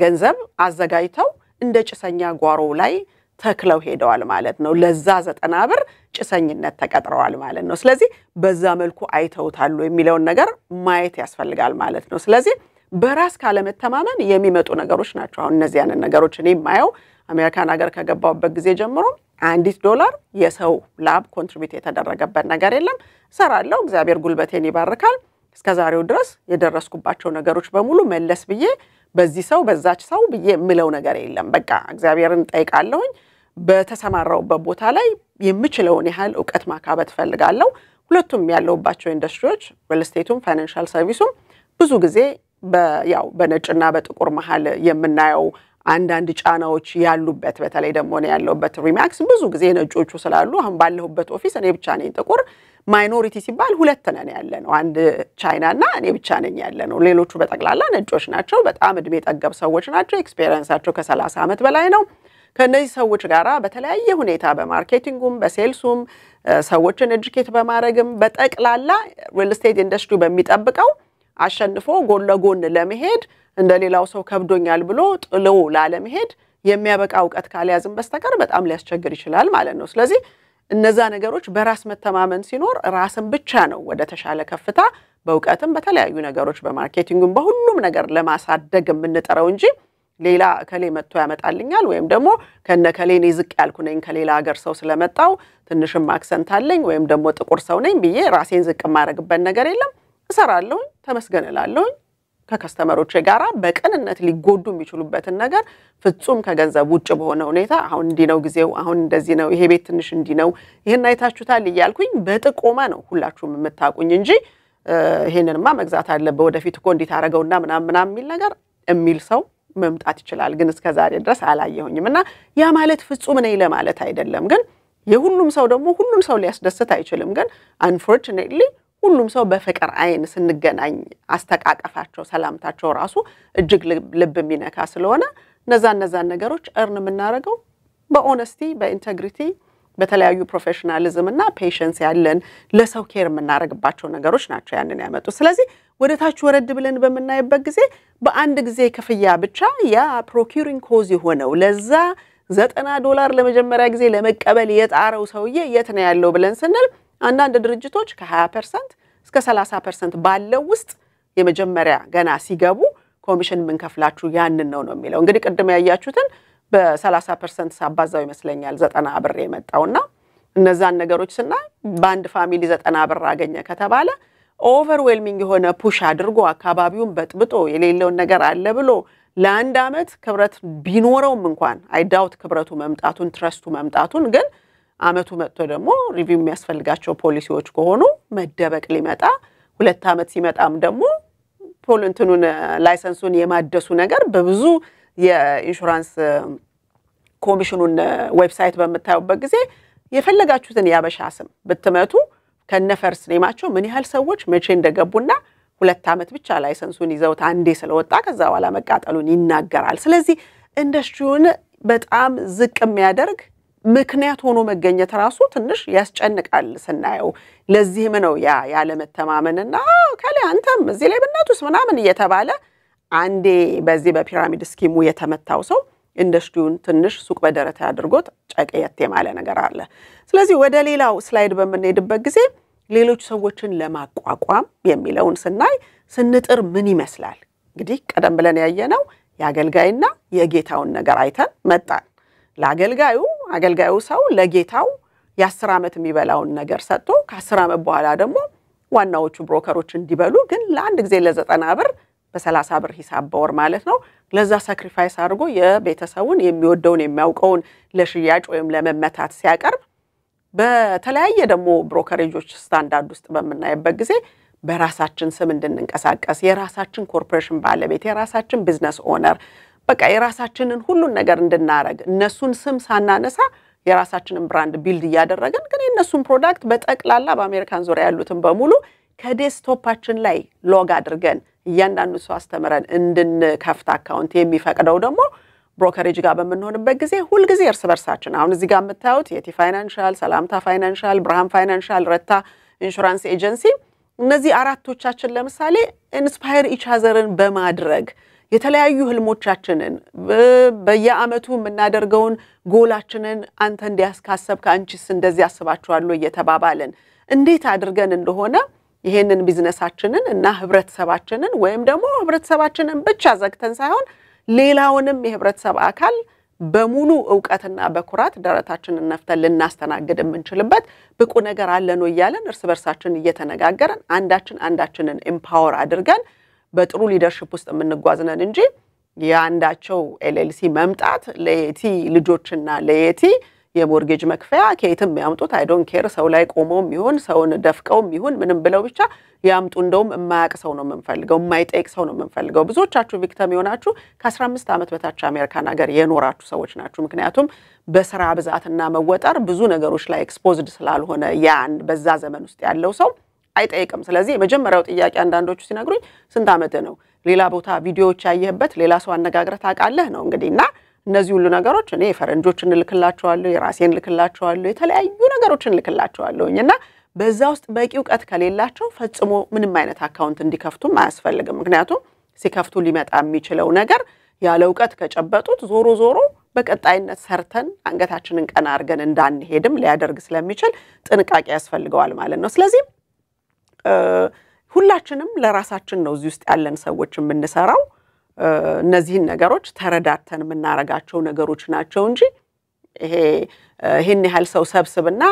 ገንዘብ አዘጋጅተው እንደ ጭሰኛ ጓሮ ላይ ተክለው ሄደዋል ማለት ነው ለዛ 90 ብር ጭሰኝነት ተቀጥረዋል ማለት ነው ስለዚህ በዛ መልኩ አይተውታሉ የሚለው ነገር ማየት ያስፈልጋል ማለት ነው ስለዚህ በራስ ካለ መተማመን የሚመጡ ነገሮች ናቸው አሁን እነዚህ ያንን ነገሮች እኔ ማየው አሜሪካን ሀገር ከገባውበት ጊዜ ጀምሮ $1 የሰው ላብ ኮንትሪቢዩት የተደረገበት ነገር የለም ሰራለው እግዚአብሔር ጉልበቴን ይባርካል እስከዛሬው ድረስ የደረስኩባቸው ነገሮች በሙሉ መለስ ብዬ በዚህ ሰው በዛች ሰው ብዬ ምለው ነገር የለም በቃ እግዚአብሔርን ጠይቃለሁኝ በተሰማራውበት ቦታ ላይ የምችለውን ያህል ዕውቀት ማካበት ፈልጋለሁ ሁለቱም ያለውባቸው ኢንዱስትሪዎች ሪል ስቴቱም ፋይናንሻል ሰርቪሱም ብዙ ጊዜ ያው በነጭና በጥቁር መሃል የምናየው አንዳንድ ጫናዎች ያሉበት በተለይ ደግሞ ነው ያለውበት ሪማክስ ብዙ ጊዜ ነጮቹ ስላሉ አሁን ባለሁበት ኦፊስ እኔ ብቻ ነኝ ጥቁር ማይኖሪቲ ሲባል ሁለት ነን ያለነው አንድ ቻይናና እኔ ብቻ ነኝ ያለነው ሌሎቹ በጠቅላላ ነጮች ናቸው በጣም እድሜ ጠገብ ሰዎች ናቸው ኤክስፒሪየንሳቸው ከ30 ዓመት በላይ ነው ከነዚህ ሰዎች ጋራ በተለያየ ሁኔታ በማርኬቲንጉም በሴልሱም ሰዎችን ኤጁኬት በማድረግም በጠቅላላ ሪል ስቴት ኢንዱስትሪ በሚጠብቀው አሸንፎ ጎን ለጎን ለመሄድ እንደሌላው ሰው ከብዶኛል ብሎ ጥሎ ላለመሄድ የሚያበቃ ዕውቀት ካልያዝም በስተቀር በጣም ሊያስቸግር ይችላል ማለት ነው ስለዚህ እነዛ ነገሮች በራስ መተማመን ሲኖር ራስን ብቻ ነው ወደ ተሻለ ከፍታ በዕውቀትም በተለያዩ ነገሮች በማርኬቲንጉም በሁሉም ነገር ለማሳደግ የምንጠራው እንጂ ሌላ ከሌ መጥቶ ያመጣልኛል ወይም ደግሞ ከነከሌኔ ዝቅ ያልኩ ነኝ ከሌላ ሀገር ሰው ስለመጣው ትንሽም አክሰንት አለኝ ወይም ደግሞ ጥቁር ሰው ነኝ ብዬ ራሴን ዝቅ ማድረግበት ነገር የለም እሰራለሁ ተመስገነላለሁ ከከስተመሮቼ ጋራ በቅንነት ሊጎዱ የሚችሉበትን ነገር ፍጹም ከገንዘብ ውጭ በሆነ ሁኔታ አሁን እንዲ ነው ጊዜው አሁን እንደዚህ ነው ይሄ ቤት ትንሽ እንዲ ነው ይሄን አይታችሁታል ይያልኩኝ በጥቆማ ነው ሁላችሁም የምታቁኝ እንጂ ይሄንንማ መግዛት አለበት ወደፊት እኮ እንዲ ታረጋውና ምናምን የሚል ነገር የሚል ሰው መምጣት ይችላል ግን እስከዛሬ ድረስ አላየሁኝምና ያ ማለት ፍጹም ነኝ ለማለት አይደለም ግን የሁሉም ሰው ደግሞ ሁሉም ሰው ሊያስደስት አይችልም ግን unfortunately ሁሉም ሰው በፍቅር አይን ስንገናኝ አስተቃቀፋቸው ሰላምታቸው ራሱ እጅግ ልብ የሚነካ ስለሆነ እነዛን ነገሮች እርን የምናረጋው በኦነስቲ በኢንቴግሪቲ በተለያዩ ፕሮፌሽናሊዝም እና ፔሽንስ ያለን ለሰው ኬር የምናረግባቸው ነገሮች ናቸው ያንን ያመጡ ስለዚህ ወደታች ወረድ ብለን በመናይበት ጊዜ በአንድ ጊዜ ክፍያ ብቻ ያ ፕሮኪሪንግ ኮዝ የሆነው ለዛ $90 ለመጀመሪያ ጊዜ ለመቀበል የጣረው ሰውዬ የት ነው ያለው ብለን ስንል አንዳንድ ድርጅቶች ከ20% እስከ 30% ባለው ውስጥ የመጀመሪያ ገና ሲገቡ ኮሚሽን ምን ከፍላችሁ ያንን ነው የሚለው እንግዲህ ቀደም ያያችሁትን በ30% ሳባዛው ይመስለኛል 90 ብር የመጣውና እነዛን ነገሮች ስናይ ባንድ ፋሚሊ 90 ብር አገኘ ከተባለ ኦቨርዌልሚንግ የሆነ ፑሽ አድርጎ አካባቢውን በጥብጦ የሌለውን ነገር አለ ብሎ ለአንድ አመት ክብረት ቢኖረውም እንኳን አይ ዳውት ክብረቱ መምጣቱን ትረስቱ መምጣቱን ግን አመቱ መጥቶ ደግሞ ሪቪው የሚያስፈልጋቸው ፖሊሲዎች ከሆኑ መደበቅ ሊመጣ 2 አመት ሲመጣም ደግሞ ፖሊንቱን ላይሰንሱን የማደሱ ነገር በብዙ የኢንሹራንስ ኮሚሽኑን ዌብሳይት በመታዩበት ጊዜ የፈለጋችሁትን ያበሻ ስም ብትመቱ ከነፈርስ ኔማቸው ምን ያህል ሰዎች መቼ እንደገቡና 2 አመት ብቻ ላይሰንሱን ይዘውት አንዴ ስለወጣ ከዛ በኋላ መቃጠሉን ይናገራል ስለዚህ ኢንዱስትሪውን በጣም ዝቅ የሚያደርግ ምክንያት ሆኖ መገኘት ራሱ ትንሽ ያስጨንቃል ስናየው ለዚህም ነው ያ ያለ መተማመንና ካለ አንተም እዚህ ላይ በእናቱስ ምናምን እየተባለ አንዴ በዚህ በፒራሚድ ስኪሙ የተመታው ሰው ኢንዱስትሪውን ትንሽ ሱቅ በደረታ አድርጎት ጨቀየት የማለ ነገር አለ ስለዚህ ወደ ሌላው ስላይድ በመንሄድበት ጊዜ ሌሎች ሰዎችን ለማቋቋም የሚለውን ስናይ ስንጥር ምን ይመስላል እንግዲህ ቀደም ብለን ያየነው ያገልጋይና የጌታውን ነገር አይተን መጣን ለአገልጋዩ ሰው ለጌታው የ10 አመት የሚበላውን ነገር ሰጥቶ ከ10 አመት በኋላ ደግሞ ዋናዎቹ ብሮከሮች እንዲበሉ ግን ለአንድ ጊዜ ለ90 ብር በ30 ብር ሂሳብ በወር ማለት ነው ለዛ ሳክሪፋይስ አድርጎ የቤተሰቡን የሚወደውን የሚያውቀውን ለሽያጭ ወይም ለመመታት ሲያቀርብ በተለያየ ደግሞ ብሮከሬጆች ስታንዳርድ ውስጥ በመናይበት ጊዜ በራሳችን ስም እንድንንቀሳቀስ የራሳችን ኮርፖሬሽን ባለቤት የራሳችን ቢዝነስ ኦነር በቃ የራሳችንን ሁሉ ነገር እንድናረግ እነሱን ስም ሳናነሳ የራሳችንን ብራንድ ቢልድ ያደረገን ግን የነሱን ፕሮዳክት በጠቅላላ በአሜሪካን ዙሪያ ያሉትን በሙሉ ከዴስክቶፓችን ላይ ሎግ አድርገን እያንዳንዱ ሰው አስተምረን እንድንከፍት አካውንት የሚፈቅደው ደግሞ ብሮከሬጅ ጋር በመንሆንበት ጊዜ ሁሉ ጊዜ እርስ በርሳችን አሁን እዚህ ጋር የምታዩት የቲ ፋይናንሻል ሰላምታ ፋይናንሻል ብርሃን ፋይናንሻል ረታ ኢንሹራንስ ኤጀንሲ እነዚህ አራቶቻችን ለምሳሌ ኢንስፓየር ኢች አዘርን በማድረግ የተለያዩ ህልሞቻችንን በየአመቱ የምናደርገውን ጎላችንን አንተ እንዲያስካሰብ ካንቺስ እንደዚህ አስባችኋለሁ እየተባባልን እንዴት አድርገን እንደሆነ ይሄንን ቢዝነሳችንን እና ህብረተሰባችንን ወይም ደግሞ ህብረተሰባችንን ብቻ ዘግተን ሳይሆን ሌላውንም የህብረተሰብ አካል በሙሉ ዕውቀትና በኩራት ደረታችንን ነፍተን ልናስተናግድ የምንችልበት ብቁ ነገር አለ ነው ይያለን እርስ በርሳችን እየተነጋገረን አንዳችንን ኤምፓወር አድርገን በጥሩ ሊደርሺፕ ውስጥ የምንጓዝነን እንጂ ያንዳቸው ኤልኤልሲ መምጣት ለየቲ ልጆችና ለየቲ የሞርጌጅ መክፈያ ከየትም ያምጡት አይ ዶንት ኬር ሰው ላይ ቆሞም ይሁን ሰውን ደፍቀውም ይሁን ምንም ብለው ብቻ ያምጡ እንደውም የማያቅ ሰው ነው የምንፈልገው የማይጠይቅ ሰው ነው የምንፈልገው ብዙዎቻችሁ ቪክቲም ይሆናችሁ ከ15 ዓመት በታች አሜሪካን ሀገር የኖራችሁ ሰዎች ናችሁ ምክንያቱም በስራ ብዛትና መወጠር ብዙ ነገሮች ላይ ኤክስፖዝድ ስላልሆነ ያን በዛ ዘመን ውስጥ ያለው ሰው አይጠይቅም ስለዚህ የመጀመሪያው ጥያቄ አንዳንዶቹ ሲነግሩኝ ስንት ዓመት ነው ሌላ ቦታ ቪዲዮዎች ያየህበት ሌላ ሰው አነጋግረህ ታውቃለህ ነው እንግዲህና እነዚህ ሁሉ ነገሮች እኔ ፈረንጆችን ልክላቸዋለሁ የራሴን ልክላቸዋለሁ የተለያዩ ነገሮችን ልክላቸዋለሁኝና በዛ ውስጥ በቂ ዕውቀት ከሌላቸው ፈጽሞ ምንም አይነት አካውንት እንዲከፍቱም አያስፈልግም ምክንያቱም ሲከፍቱ ሊመጣ የሚችለው ነገር ያለ ዕውቀት ከጨበጡት ዞሮ በቀጣይነት ሰርተን አንገታችንን ቀና አድርገን እንዳንሄድም ሊያደርግ ስለሚችል ጥንቃቄ ያስፈልገዋል ማለት ነው ስለዚህ ሁላችንም ለራሳችን ነው እዚህ ውስጥ ያለን ሰዎች የምንሰራው እነዚህን ነገሮች ተረዳተን የምናረጋቸው ነገሮች ናቸው እንጂ ይሄን ያህል ሰው ሰብስብና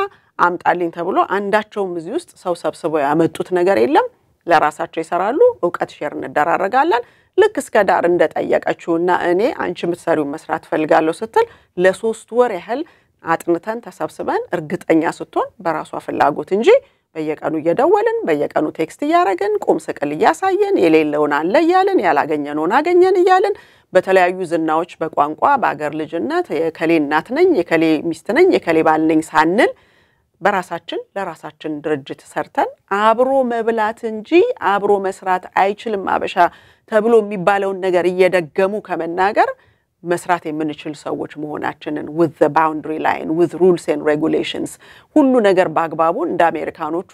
አምጣልኝ ተብሎ አንዳቸውም እዚህ ውስጥ ሰው ሰብስበው ያመጡት ነገር የለም ለራሳቸው ይሰራሉ ዕውቀት ሼር እንደራረጋለን ልክ እስከ ዳር እንደጠየቀችውና እኔ አንቺ የምትሰሪው መስራት ፈልጋለሁ ስትል ለ3 ወር ያህል አጥንተን ተሰብስበን እርግጠኛ ስትሆን በራሷ ፍላጎት እንጂ በየቀኑ እየደወልን በየቀኑ ቴክስት ያረጋግን ቁም ስቅል ያሳየን የሌለውን አለ ያለን ያላገኘነውን አገኘን ይያለን በተለያዩ ዝናዎች በቋንቋ በአገር ልጅነት የከሌ እናት ነኝ የከሌ ሚስት ነኝ የከሌ ባል ነኝ ሳንል በራሳችን ለራሳችን ድርጅት ሰርተን አብሮ መብላት እንጂ አብሮ መስራት አይችልም አበሻ ተብሎ የሚባለው ነገር እየደገሙ ከመናገር መስራት የምንችል ሰዎች መሆናችንን with the boundary line with rules and regulations ሁሉ ነገር ባግባቡ እንደ አሜሪካኖቹ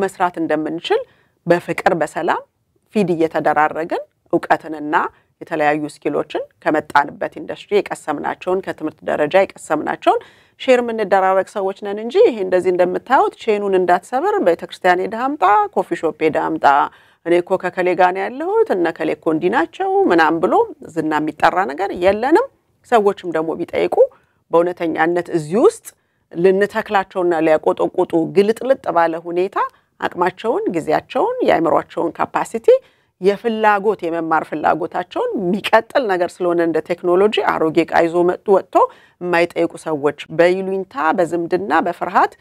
መስራት እንደምንችል በፍቅር በሰላም ፊድ እየተደራረገን ዕውቀትንና የተለያዩ ስኪሎችን ከመጣንበት ኢንደስትሪ የቀሰምናቸውን ከትምህርት ደረጃ የቀሰምናቸውን ሼር ምንደራረግ ሰዎች ነን እንጂ ይሄ እንደዚህ እንደምታዩት ቼኑን እንዳትሰበር በተክርስቲያን ሄዳምጣ ኮፊ ሾፕ ሄዳምጣ እኔ እኮ ከከሌ ጋር ነው ያለሁት እና ከሌ እኮ እንዲናቸው ምናም ብሎ ዝና የሚጠራ ነገር የለንም ሰዎችም ደግሞ ቢጠይቁ በእውነተኛነት እዚህ ውስጥ ልንተክላቸውና ሊያቆጠቁጡ ግልጥልጥ ባለ ሁኔታ አቅማቸውን ጊዜያቸውን ያይምሯቸውን ካፓሲቲ የፍላጎት የመማር ፍላጎታቸውን የሚቀጥል ነገር ስለሆነ እንደ ቴክኖሎጂ አሮጌ ቃይዞ ወጥቶ የማይጠይቁ ሰዎች በይሉኝታ በዝምድና በፍርሃት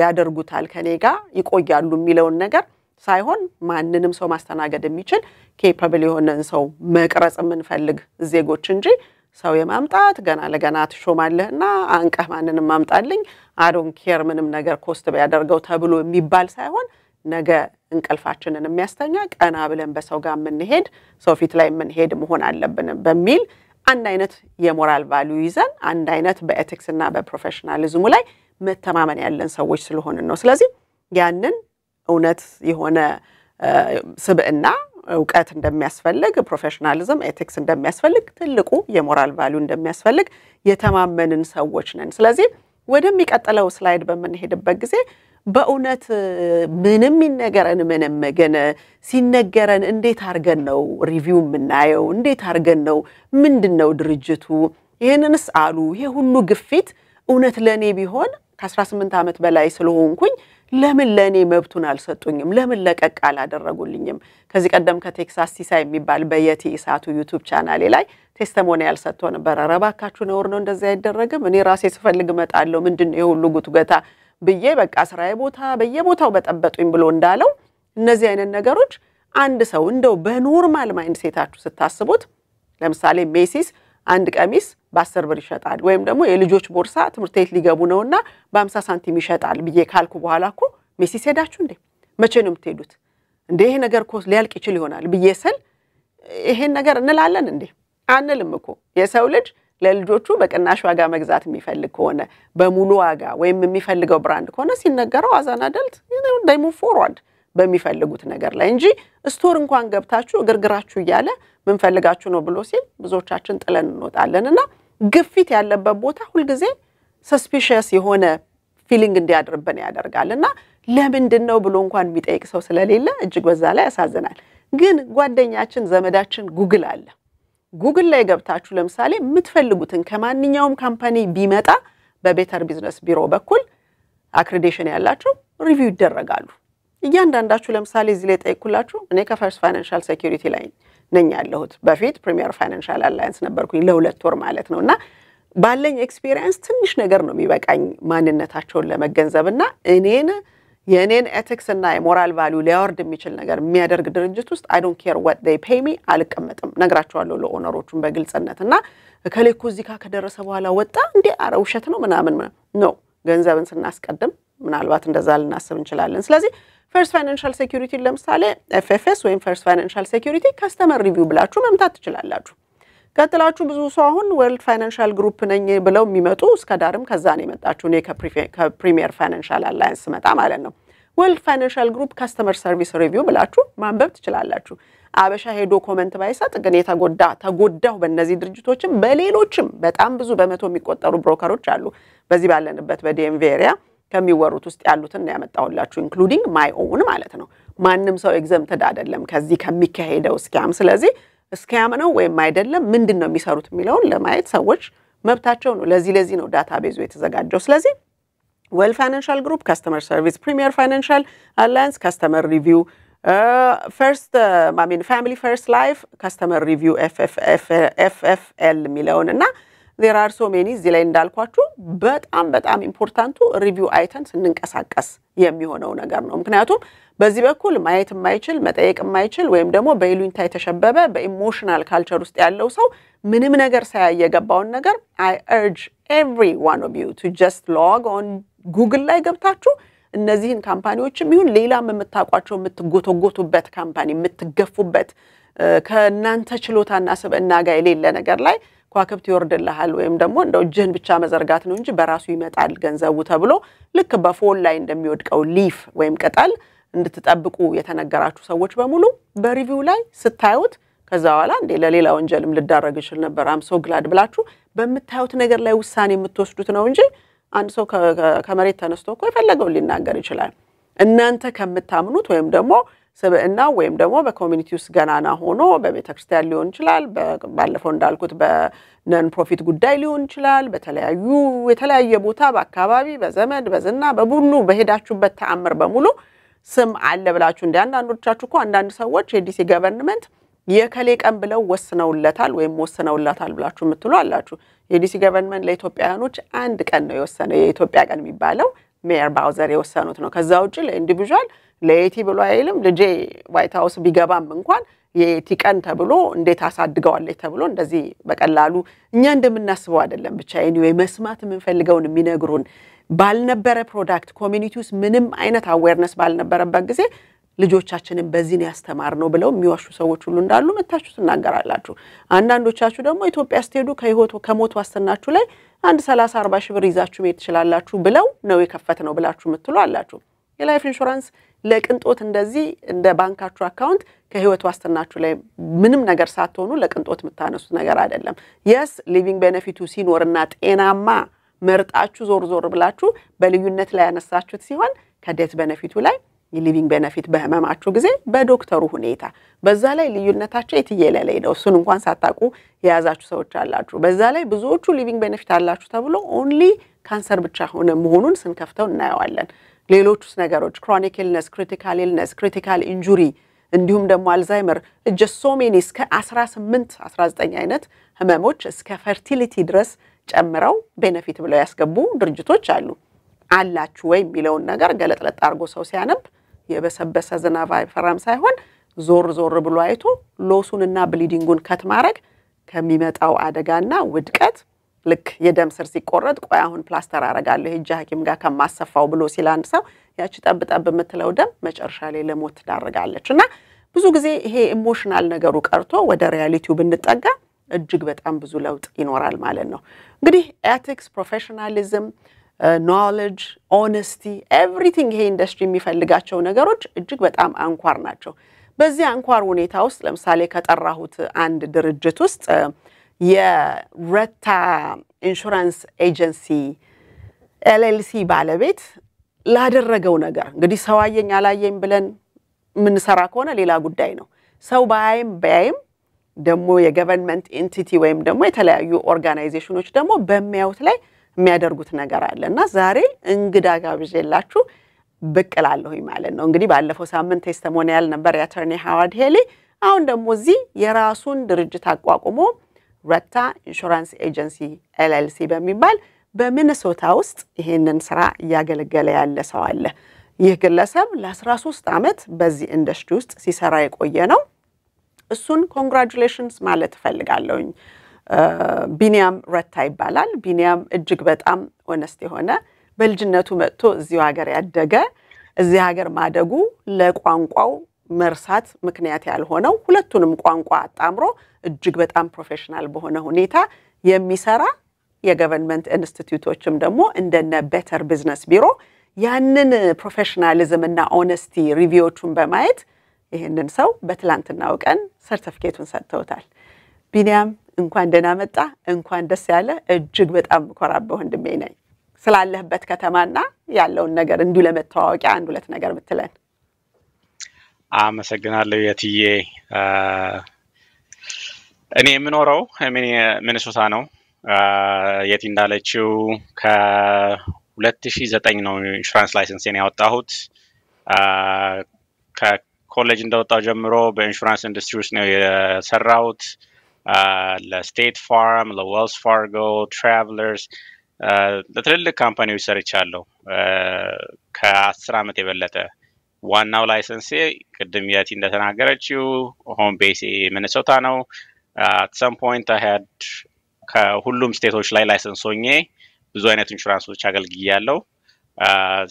ያደርጉታል ከኔ ጋር ይቆያሉ የሚለውን ነገር ሳይሆን ማንንም ሰው ማስተናገድ የሚችል ኬፓብል የሆነን ሰው መቅረጽ የምንፈልግ ዜጎች እንጂ ሰው የማምጣት ገና ለገና ተሾማለህና አንቀህ ማንንም ማምጣልኝ I don't care ምንም ነገር ኮስት ቢያደርገው ተብሎ የሚባል ሳይሆን ነገ እንቅልፋችንን የሚያስተኛ ቀና ብለን በሰው ጋር የምንሄድ ሰው ፊት ላይ የምንሄድ መሆን አለብን በሚል አንድ አይነት የሞራል ቫልዩ ይዘን አንድ አይነት በኤቲክስ እና በፕሮፌሽናሊዝሙ ላይ መተማመን ያለን ሰዎች ስለሆነ ነው ስለዚህ ያንን እውነት የሆነ ስብዕና ዕውቀት እንደሚያስፈልግ ፕሮፌሽናሊዝም ኤቲክስ እንደሚያስፈልግ ትልቁ የሞራል ቫልዩ እንደሚያስፈልግ የተማመንን ሰዎች ነን ስለዚህ ወደሚቀጥለው ስላይድ በመንሄድበት ጊዜ በእውነት ምንም ይነገረን ምንም ግን ሲነገረን እንዴት አርገን ነው ሪቪው ምናየው እንዴት አርገን ነው ምንድነው ድርጅቱ ይሄንንስ አሉ ይሄ ሁሉ ግፊት እውነት ለኔ ቢሆን ከ18 ዓመት በላይ ስለሆንኩኝ ለምን ለኔ መብቱን አልሰጡኝም ለምን ለቀቅ አላደረጉልኝም ከዚህ ቀደም ከቴክሳስ ሲሳይ የሚባል በየቲ ኢሳቱ ዩቲዩብ ቻናሌ ላይ ቴስቲሞኒያል ሰጥቶ ነበር ረባካችሁ ነው እንደዛ አይደረግም እኔ ራሴ ስፈልግ መጣለው ምንድነው የሁሉ ጉትገታ በየ በቃ ስራዬ ቦታ በየቦታው በጠበጡኝ ብሎ እንዳለው እነዚህ አይነት ነገሮች አንድ ሰው እንደው በኖርማል ማይንድ ሴታችሁ ስታስቡት ለምሳሌ ሜሲስ አንድ ቀሚስ በ10 ብር ይሸጣል ወይም ደግሞ የልጆች ቦርሳ ትምህርት ቤት ሊገቡ ነውና በ50 ሳንቲም ይሸጣል ብዬ ካልኩ በኋላ እኮ ሜሲስ ሄዳችሁ እንዴ መቼ ነው የምትሄዱት እንዴ ይሄ ነገር እኮ ሊያልቅ ይችል ይሆናል ብዬ ስል ይሄን ነገር እንላለን እንዴ አንልም እኮ የሰው ልጅ ለልጆቹ በቅናሽ ዋጋ መግዛት የሚፈልግ ከሆነ በሙሉ ዋጋ ወይም የሚፈልገው ብራንድ ከሆነ ሲነገረው አዛና አደልት they move forward በሚፈልጉት ነገር ላይ እንጂ ስቶር እንኳን ገብታችሁ ግርግራችሁ ይያለ ምን ፈልጋችሁ ነው ብሎ ሲል ብዙዎቻችን ጥለን እንወጣለንና ግፊት ያለበት ቦታ ሁሉ ጊዜ suspicious የሆነ ፊሊንግ እንዲያድርብን ያደርጋልና ለምንድነው ብሎ እንኳን የሚጠይቅ ሰው ስለሌለ እጅግ በዛ ላይ ያሳዝናል ግን ጓደኛችን ዘመዳችን ጉግል አለ ጉግል ላይ ገብታችሁ ለምሳሌ የምትፈልጉትን ከማንኛውም ካምፓኒ ቢመጣ በቤተር ቢዝነስ ቢሮ በኩል አክሬዲቴሽን ያላችሁ ሪቪው ይደረጋሉ እያንዳንዳችሁ ለምሳሌ እዚህ ላይ ጠይቁላችሁ እኔ ከፈርስት ፋይናንሻል ሴኩሪቲ ላይ ነኝ ያለሁት በፊት ፕሪሚየር ፋይናንሻል አላያንስ ነበርኩኝ ለሁለት ወር ማለት ነውና ባለኝ ኤክስፒሪየንስ ትንሽ ነገር ነው የሚበቃኝ ማንነታቸውን ለመገንዘብና የኔን ኤቲክስ እና የሞራል ቫልዩ ሊያወርድ የሚችል ነገር የሚያደርግ ድርጅት ውስጥ I don't care what they pay me አልቀመጥም ነግራቸዋለሁ ለኦነሮቹን በግልጽነትና ከሌኩ እዚህ ከደረሰ በኋላ ወጣ እንዴ አረ ውሸት ነው ምናምን ነው ገንዘብን ስናስቀድም ምናልባት እንደዛ ልናስብ እንችላለን ስለዚህ First Financial Security ለምሳሌ FFS ወይም First Financial Security Customer Review ብላችሁ መምታት ትችላላችሁ ከተላችሁ ብዙ ሰው አሁን World Financial Group ነኝ ብለው የሚመጡ እስከ ዳርም ከዛ ነው የመጣችሁ እኔ ከፕሪሚየር ፋይናንሻል አላያንስ መጣ ማለት ነው World Financial Group Customer Service Review ብላችሁ ማንበብ ትችላላችሁ አበሻ ሄዶ ኮሜንት ባይሰጥ ግን ተጎዳው በእነዚህ ድርጅቶችም በሌሎችም በጣም ብዙ በመቶ የሚቆጠሩ ብሮከሮች አሉ በዚህ ባለንበት በዲኤምቪ ኤሪያ ከሚወሩት ውስጥ ያሉትን ያመጣውላችሁ ኢንክሉዲንግ ማይ ኦውን ማለት ነው ማንንም ሰው ኤግዛምትድ አይደለም ከዚህ ከሚካሄደው ስካም ስለዚህ ስካም ነው ወይም አይደለም ምንድነው የሚሰሩት የሚለውን ለማየት ሰዎች መብታቸው ነው ለዚህ ነው ዳታቤዙ የተዘጋጀው ስለዚህ Well Financial Group Customer Service Premier Financial Alliance Customer Review Family First Life Customer Review FFL የሚለውንና there are so many እዚህ ላይ እንዳልኳችሁ በጣም ኢምፖርታንቱ ሪቪው አይተን ስንንቀሳቀስ የሚሆነው ነገር ነው ምክንያቱም በዚህ በኩል ማየት የማይችል መጠየቅ የማይችል ወይም ደግሞ በኢሉኝታ የተሸበበ በኢሞሽናል ካልቸር ውስጥ ያለው ሰው ምንም ነገር ሳያየገባውን ነገር I urge every one of you to just log on Google ላይ ገብታችሁ እነዚህን ካምፓኒዎችም ይሁን ሌላም የምታቋቸው የምትጎተጎቱበት ካምፓኒ የምትገፉበት ከናንተ ችሎታና ስብዕና ጋር የሌለ ነገር ላይ ኳክብት ይወርድልሃል ወይም ደግሞ እንደው እጅህን ብቻ መዘርጋት ነው እንጂ በራሱ ይመጣል ገንዘቡ ተብሎ ልክ በፎል ላይ እንደሚወድቀው ሊፍ ወይም ቅጠል እንድትጠብቁ የተነገራችሁ ሰዎች በሙሉ በሪቪው ላይ ስታዩት ከዛ በኋላ እንደ ለሌላ ወንጀልም ልዳረግ ይችላል ነበር አም ሶ ግላድ ብላችሁ በመታዩት ነገር ላይ ውሳኔ የምትወስዱት ነው እንጂ አንድ ሰው ከመሬት ተነስቶ እኮ የፈለገው ሊናገር ይችላል እናንተ ከምታምኑት ወይም ደግሞ ሰበእና ወይም ደግሞ በኮሚኒቲ ውስጥ ገናና ሆኖ በቤተክርስቲያን ሊሆን ይችላል ባለፈው እንዳልኩት በነን ፕሮፊት ጉዳይ ሊሆን ይችላል የተለያየ ቦታ በአካባቢ በዘመድ በዝና በቡሉ በሄዳችሁበት ተአምር በሙሉ ስም አለ ብላችሁ አንዳንዶቻችሁ እኮ አንዳንድ ሰዎች የዲሲ ገቨርንመንት የከሌ ቀን ብለው ወስነውለታል ወይም ወስነውላታል ብላችሁ የምትሉ አላችሁ የዲሲ ገቨርንመንት ለኢትዮጵያኖች አንድ ቀን ነው የወሰነው የኢትዮጵያ ቀን የሚባለው ሜየር ባውዘር የወሰኑት ነው ከዛ ውጪ ለኢንዲቪጁዋል ለኤቲ ብሎ አይልም ልጄ ዋይት ሃውስ ቢገባም እንኳን የኤቲ ቀን ተብሎ እንዴት አሳድገዋለች ተብሎ እንደዚህ በቀላሉ እኛ እንደምናስበው አይደለም ብቻ ኤኒዌይ መስማት የምንፈልገውን የሚነግሩን ባልነበረ ፕሮዳክት ኮሚኒቲውስ ምንም አይነት አዌርነስ ባልነበረበት ጊዜ ልጆቻችንን በዚህ ነው ያስተማርነው ብለው የሚዋሹ ሰዎች ሁሉ እንዳሉ መታችሁ ተናገራላችሁ አንዳንዶቻችሁ ደግሞ ኢትዮጵያ ስትሄዱ ከሞት ዋስተናችሁ ላይ አንድ 30-40 ሺህ ብር ይዛችሁ መሄድ ትችላላችሁ ብለው ነው የከፈተነው ብላችሁ ምትሉ አላችሁ የላይፍ ኢንሹራንስ ለቅንጦት እንደዚህ እንደ ባንካችሁ አካውንት ከህይወት ዋስተናችሁ ላይ ምንም ነገር ሳትሆኑ ለቅንጦት የምታነሱት ነገር አይደለም yes living benefit ሲኖርና ጤናማ መርጣችሁ ዞር ብላችሁ በልዩነት ላይ ያነሳችሁት ሲሆን ከዴት ቤኔፊቱ ላይ የሊቪንግ ቤኔፊት በህመማችሁ ጊዜ በዶክተሩ ሁኔታ በዛ ላይ ልዩነታቸው የትየለለይ ነው እሱን እንኳን ሳታቁ የያዛችሁ ሰዎች አላችሁ በዛ ላይ ብዙዎቹ ሊቪንግ ቤኔፊት አላችሁ ተብሎ only ካንሰር ብቻ ሆነ መሆኑን ስንከፍተው እናያዋለን ሌሎችስ ነገሮች chronic illness critical injury እንዲሁም ደግሞ አልዛይመር just so many እስከ 19 አይነት ህመሞች እስከ fertility ድረስ ጨምረው ቤኔፊት ብለው ያስገቡ ድርጅቶች አላችሁ ወይ የሚለውን ነገር ገለጥለጥ አርጎ ሰው ሲያነብ የበሰበሰ ዝናብ አይፈራም ሳይሆን ዞር ብሎ አይቶ ሎሱንና ብሊዲንጉን ከት ማረግ ከሚመጣው አደጋና ውድቀት ልክ የደም ስር ሲቆረጥ ቆይ አሁን ፕላስተር አረጋለሁ ሄጄ ሐኪም ጋር ከማሰፋው ብሎ ሲል አንድ ሰው ያቺ ጠብጠብ የምትለው ደም መጨረሻ ላይ ለሞት ትዳርጋለችና ብዙ ጊዜ ይሄ ኢሞሽናል ነገሩ ቀርቶ ወደ ሪያሊቲው ብንጠጋ እጅግ በጣም ብዙ ለውጥ ይኖራል ማለት ነው። እንግዲህ ኤቲክስ፣ ፕሮፌሽናሊዝም፣ ኖሌጅ፣ ኦነስቲ ኤቭሪቲንግ ይሄ ኢንዱስትሪ የሚፈልጋቸው ነገሮች እጅግ በጣም አንኳር ናቸው። በዚህ አንኳር ሁኔታ ውስጥ ለምሳሌ ከጠራሁት አንድ ድርጅት ውስጥ የረታ ኢንሹራንስ ኤጀንሲ ኤልኤልሲ ባለቤት ላደረገው ነገር እንግዲህ ሰው አየኝ አላየኝ ብለን ምን ሰራ ከሆነ ሌላ ጉዳይ ነው። ሰው ባይም ደሞ የገቨርንመንት ኤንቲቲ ወይም ደሞ የተለያዩ ኦርጋናይዜሽኖች ደሞ በሚያዩት ላይ የሚያደርጉት ነገር አለና ዛሬ እንግዳ ጋብዤላችሁ በቀላለሁኝ ማለት ነው። እንግዲህ ባለፈው ሳምንት ቴስቲሞኒያል ነበር የአተርኒ ሃዋርድ ሄሊ። አሁን ደሞ እዚህ የራሱን ድርጅት አቋቁሞ ረታ ኢንሹራንስ ኤጀንሲ ኤልኤልሲ በሚባል በሚኒሶታ ውስጥ ይሄንን ስራ ያገለገለ ያለ ሰው አለ። ይህ ግለሰብ ለ13 ዓመት በዚህ ኢንዱስትሪ ውስጥ ሲሰራ የቆየ ነው። እሱን ኮንግራቹሌሽንስ ማለት ፈልጋለሁኝ። ቢኒያም ረታ ይባላል። ቢኒያም እጅግ በጣም ኦነስት የሆነ በልጅነቱ መጥቶ እዚሁ ሀገር ያደገ እዚህ ሀገር ማደጉ ለቋንቋው መርሳት ምክንያት ያልሆነው ሁለቱንም ቋንቋ አጣምሮ እጅግ በጣም ፕሮፌሽናል በሆነ ሁኔታ የሚሰራ የገቨርንመንት ኢንስቲትዩቶችም ደግሞ እንደነ ቤተር ቢዝነስ ቢሮ ያንን ፕሮፌሽናሊዝም እና ኦነስቲ ሪቪዎቹን በማየት ይሄንን ሰው በትላንትናው ቀን ሰርቲፊኬቱን ሰጥተውታል። ቢኒያም እንኳን ደህና መጣ፣ እንኳን ደስ ያለ። እጅግ በጣም ኮራበው ወንድሜ ነኝ። ስላለህበት ከተማና ያለውን ነገር እንዲሁ ለመተዋወቂያ አንድ ሁለት ነገር ብትለን። አመሰግናለሁ የትዬ። እኔ የምኖረው ሚኒሶታ ነው። የት እንዳለችው ከ2009 ነው ኢንሹራንስ ላይሰንስን ያወጣሁት። ከኮሌጅ እንደወጣሁ ጀምሮ በኢንሹራንስ ኢንዱስትሪ ውስጥ ነው የሰራሁት። ለስቴት ፋርም፣ ለዌልስ ፋርጎ፣ ትራቨለርስ ለትልልቅ ካምፓኒዎች ሰርቻለሁ ከ10 ዓመት የበለጠ። ዋናው ላይሰንሴ ቅድም የቲ እንደተናገረችው ሆም ቤስ ሚኒሶታ ነው። at some point I had ከሁሉም ስቴቶች ላይ ላይሰንስ ሆኜ ብዙ አይነት ኢንሹራንሶች አገልግያለሁ።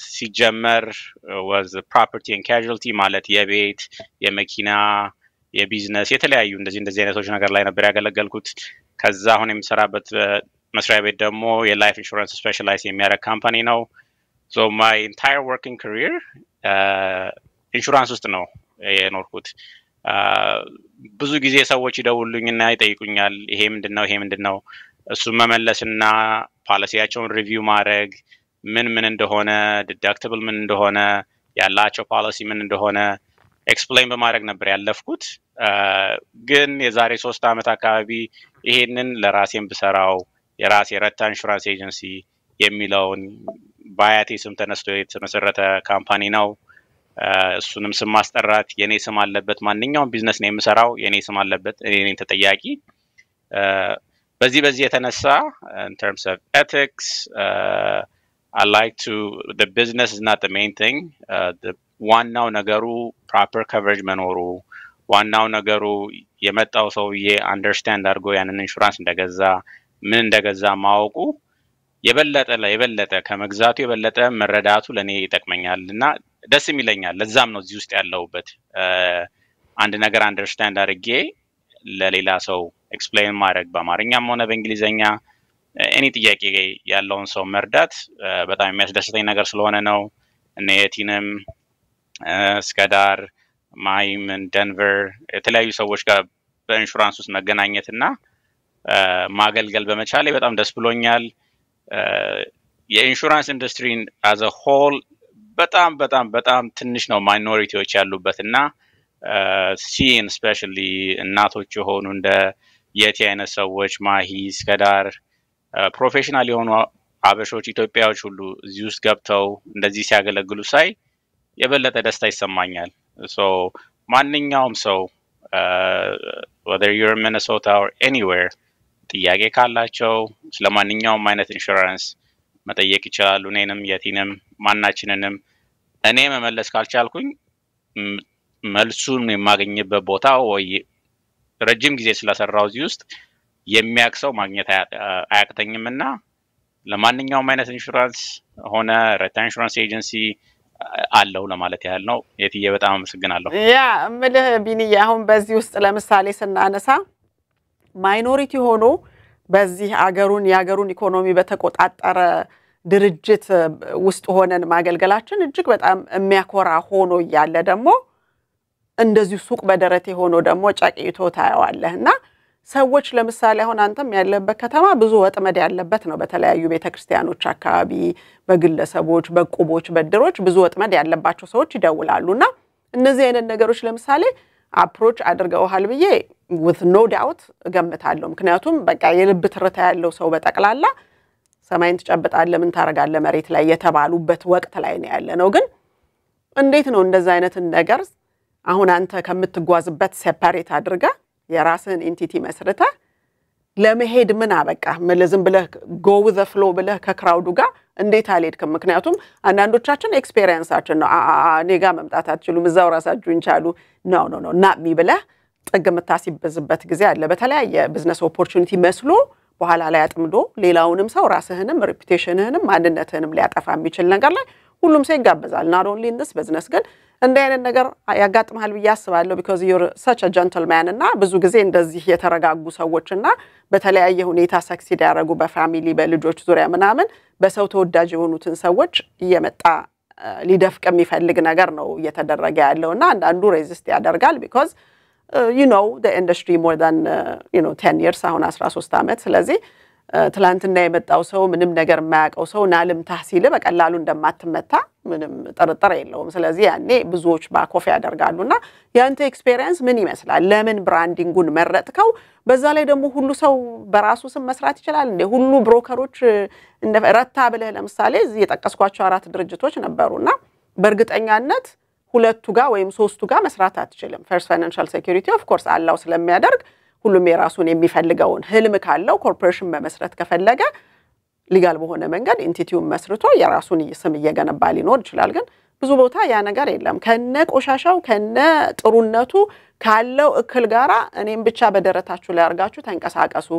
ሲጀመር was property and casualty ማለት የቤት፣ የመኪና፣ የቢዝነስ የተለያዩ እንደዚህ አይነቶች ነገር ላይ ነበር ያገለገልኩት። ከዛ አሁን የምሰራበት መስሪያ ቤት ደግሞ የላይፍ ኢንሹራንስ ስፔሻላይዝ የሚያደርግ ካምፓኒ ነው። so my entire working career ኢንሹራንስ ውስጥ ነው የኖርኩት። ብዙ ጊዜ ሰዎች ይደውሉልኝና ይጠይቁኛል ይሄ ምንድነው እሱ መመለስና ፖሊሲያቸውን ሪቪው ማድረግ ምን እንደሆነ ዲዳክቲብል ምን እንደሆነ ያላቸው ፖሊሲ ምን እንደሆነ ኤክስፕሌን በማድረግ ነበር ያለፍኩት። ግን የዛሬ 3 ዓመት አካባቢ ይሄንን ለራሴን ብሰራው የራሴ ረታ ኢንሹራንስ ኤጀንሲ የሚለውን ባያቴ ስም ተነስቶ የተመሰረተ ካምፓኒ ነው። እሱንም ስም ማስጠራት የኔ ስም አለበት። ማንኛውም ቢዝነስ ነው የምሰራው የኔ ስም አለበት፣ እኔ ነኝ ተጠያቂ። በዚህ የተነሳ in terms of ethics I like to the business is not the main thing. The ዋናው ነገሩ proper coverage መኖሩ፣ ዋናው ነገሩ የመጣው ሰውዬ አንደርስታንድ አድርጎ ያንን ኢንሹራንስ ምን እንደገዛ ማወቁ የበለጠ ከመግዛቱ የበለጠ መረዳቱ ለኔ ይጠቅመኛልና ደስ ይለኛል። ለዛም ነው እዚህ ውስጥ ያለውበት አንድ ነገር አንደርስታንድ አድርጌ ለሌላ ሰው ኤክስፕሌን ማድረግ በአማርኛም ሆነ በእንግሊዘኛ እኔ ጥያቄ ያለውን ሰው መርዳት በጣም የሚያስደስተኝ ነገር ስለሆነ ነው። እኔ የቲንም ስካዳር ማይም ደንቨር የተለያዩ ሰዎች ጋር በኢንሹራንስ ውስጥ መገናኘትና ማገልገል በመቻሌ በጣም ደስ ብሎኛል። የኢንሹራንስ ኢንዱስትሪን as a whole በጣም ትንሽ ነው ማይኖሪቲዎች ያሉበትና ሲን ስፔሻሊ እናቶች የሆኑ እንደ የቲ አይነት ሰዎች ማሂ ስካዳር ፕሮፌሽናል የሆኑ አበሾች ኢትዮጵያዎች ሁሉ እዚህ ውስጥ ገብተው እንደዚህ ሲያገለግሉ ሳይ የበለጠ ደስታ ይሰማኛል። so ማንኛውም ሰው whether you're in Minnesota or anywhere ጥያቄ ካላቸው ስለማንኛውም አይነት ኢንሹራንስ መጠየቅ ይችላሉ። እኔንም የቲንም ማናችንንም እኔ መመለስ ካልቻልኩኝ መልሱን የማገኝበት ቦታ ወይ ረጅም ጊዜ ስለሰራው እዚህ ውስጥ የሚያክሰው ማግኘት አያቅተኝምና ለማንኛውም አይነት ኢንሹራንስ ሆነ ረታ ኢንሹራንስ ኤጀንሲ አለው ለማለት ያህል ነው። የትዬ በጣም አመሰግናለሁ። ያ እምልህ ቢኒዬ አሁን በዚህ ውስጥ ለምሳሌ ስናነሳ ማይኖሪቲ ሆኖ በዚህ የአገሩን ኢኮኖሚ በተቆጣጠረ ድርጅት ውስጥ ሆነን ማገልገላችን እጅግ በጣም የሚያኮራ ሆኖ ያለ ደግሞ እንደዚህ ሱቅ በደረቴ ሆኖ ደግሞ ጨቂቶ ታያዋለህና ሰዎች ለምሳሌ አሁን አንተም ያለበት ከተማ ብዙ ወጥመድ ያለበት ነው። በተለያዩ ቤተክርስቲያኖች አካባቢ በግለሰቦች በቁቦች በድሮች ብዙ ወጥመድ ያለባቸው ሰዎች ይደውላሉና እነዚህ አይነት ነገሮች ለምሳሌ አፕሮች አድርገውሃል ብዬ with no doubt እገምታለሁ። ምክንያቱም በቃ የልብ ትርታ ያለው ሰው በጠቅላላ ሰማይን ትጨብጣለህ ምን ታረጋለህ መሬት ላይ የተባሉበት ወቅት ላይ ነው ያለነው። ግን እንዴት ነው እንደዛ አይነት ነገር አሁን አንተ ከምትጓዝበት ሴፓሬት አድርጋ የራስን ኤንቲቲ መስርታ ለመሄድ ምን አበቃ መልዝም ብለህ go with the flow ብለህ ከክራውዱ ጋር እንዴት አልሄድክም? ምክንያቱም አንዳንዶቻችን ኤክስፒሪየንሳችን ነው ኔጋ መምጣት አትችሉም እዛው ራሳችሁን ቻሉ ኖ not me ብለህ ጥግ መታሲበዝበት ጊዜ አለ። በተለያየ ቢዝነስ ኦፖርቹኒቲ መስሎ በኋላ ላይ አጥምዶ ሌላውንም ሰው ራስህንም ሬፑቴሽንህንም ማንነትህንም ሊያጠፋ የሚችል ነገር ላይ ሁሉም ሰው ይጋበዛል። not only in this business ግን እንደ አይነት ነገር ያጋጥማል ብዬ አስባለሁ because you're such a gentleman እና ብዙ ጊዜ እንደዚህ የተረጋጉ ሰዎችና በተለያየ ሁኔታ ሰክሲድ ያደረጉ በፋሚሊ በልጆች ዙሪያ ምናምን በሰው ተወዳጅ የሆኑትን ሰዎች እየመጣ ሊደፍቅ የሚፈልግ ነገር ነው እየተደረገ ያለውና አንዳንዱ ሬዚስት ያደርጋል because you know the industry more than 10 years አሁን 13 አመት ስለዚህ ትላንትና የመጣው ሰው ምንም ነገር የማያውቀው ሰው ናልም ታሲል በቀላሉ እንደማትመታ ምንም ጥርጥር የለውም። ስለዚህ ያኔ ብዙዎች ባኮፍ ያደርጋሉና ያንተ ኤክስፒሪየንስ ምን ይመስላል? ለምን ብራንዲንጉን መረጥከው? በዛ ላይ ደግሞ ሁሉ ሰው በራሱ ስም መስራት ይችላል እንዴ? ሁሉ ብሮከሮች ረታ ብለህ ለምሳሌ እዚህ የጠቀስኳቸው 4 ድርጅቶች ነበሩና በእርግጠኛነት ሁለቱ ጋር ወይም ሶስቱ ጋር መስራት አትችልም። ፈርስት ፋይናንሻል ሴኩሪቲ ኦፍ ኮርስ አላው ስለሚያደርግ ሁሉም የራሱን የሚፈልገውን ህልም ካለው ኮርፖሬሽን በመስረት ከፈለገ ሊጋል በሆነ መንገድ ኤንቲቲውን መስርቶ የራሱን ስም እየገነባ ሊኖር ይችላል። ግን ብዙ ቦታ ያ ነገር የለም። ከነ ቆሻሻው ከነ ጥሩነቱ ካለው እክል ጋራ እኔም ብቻ በደረታችሁ ላይ አርጋችሁ ተንቀሳቀሱ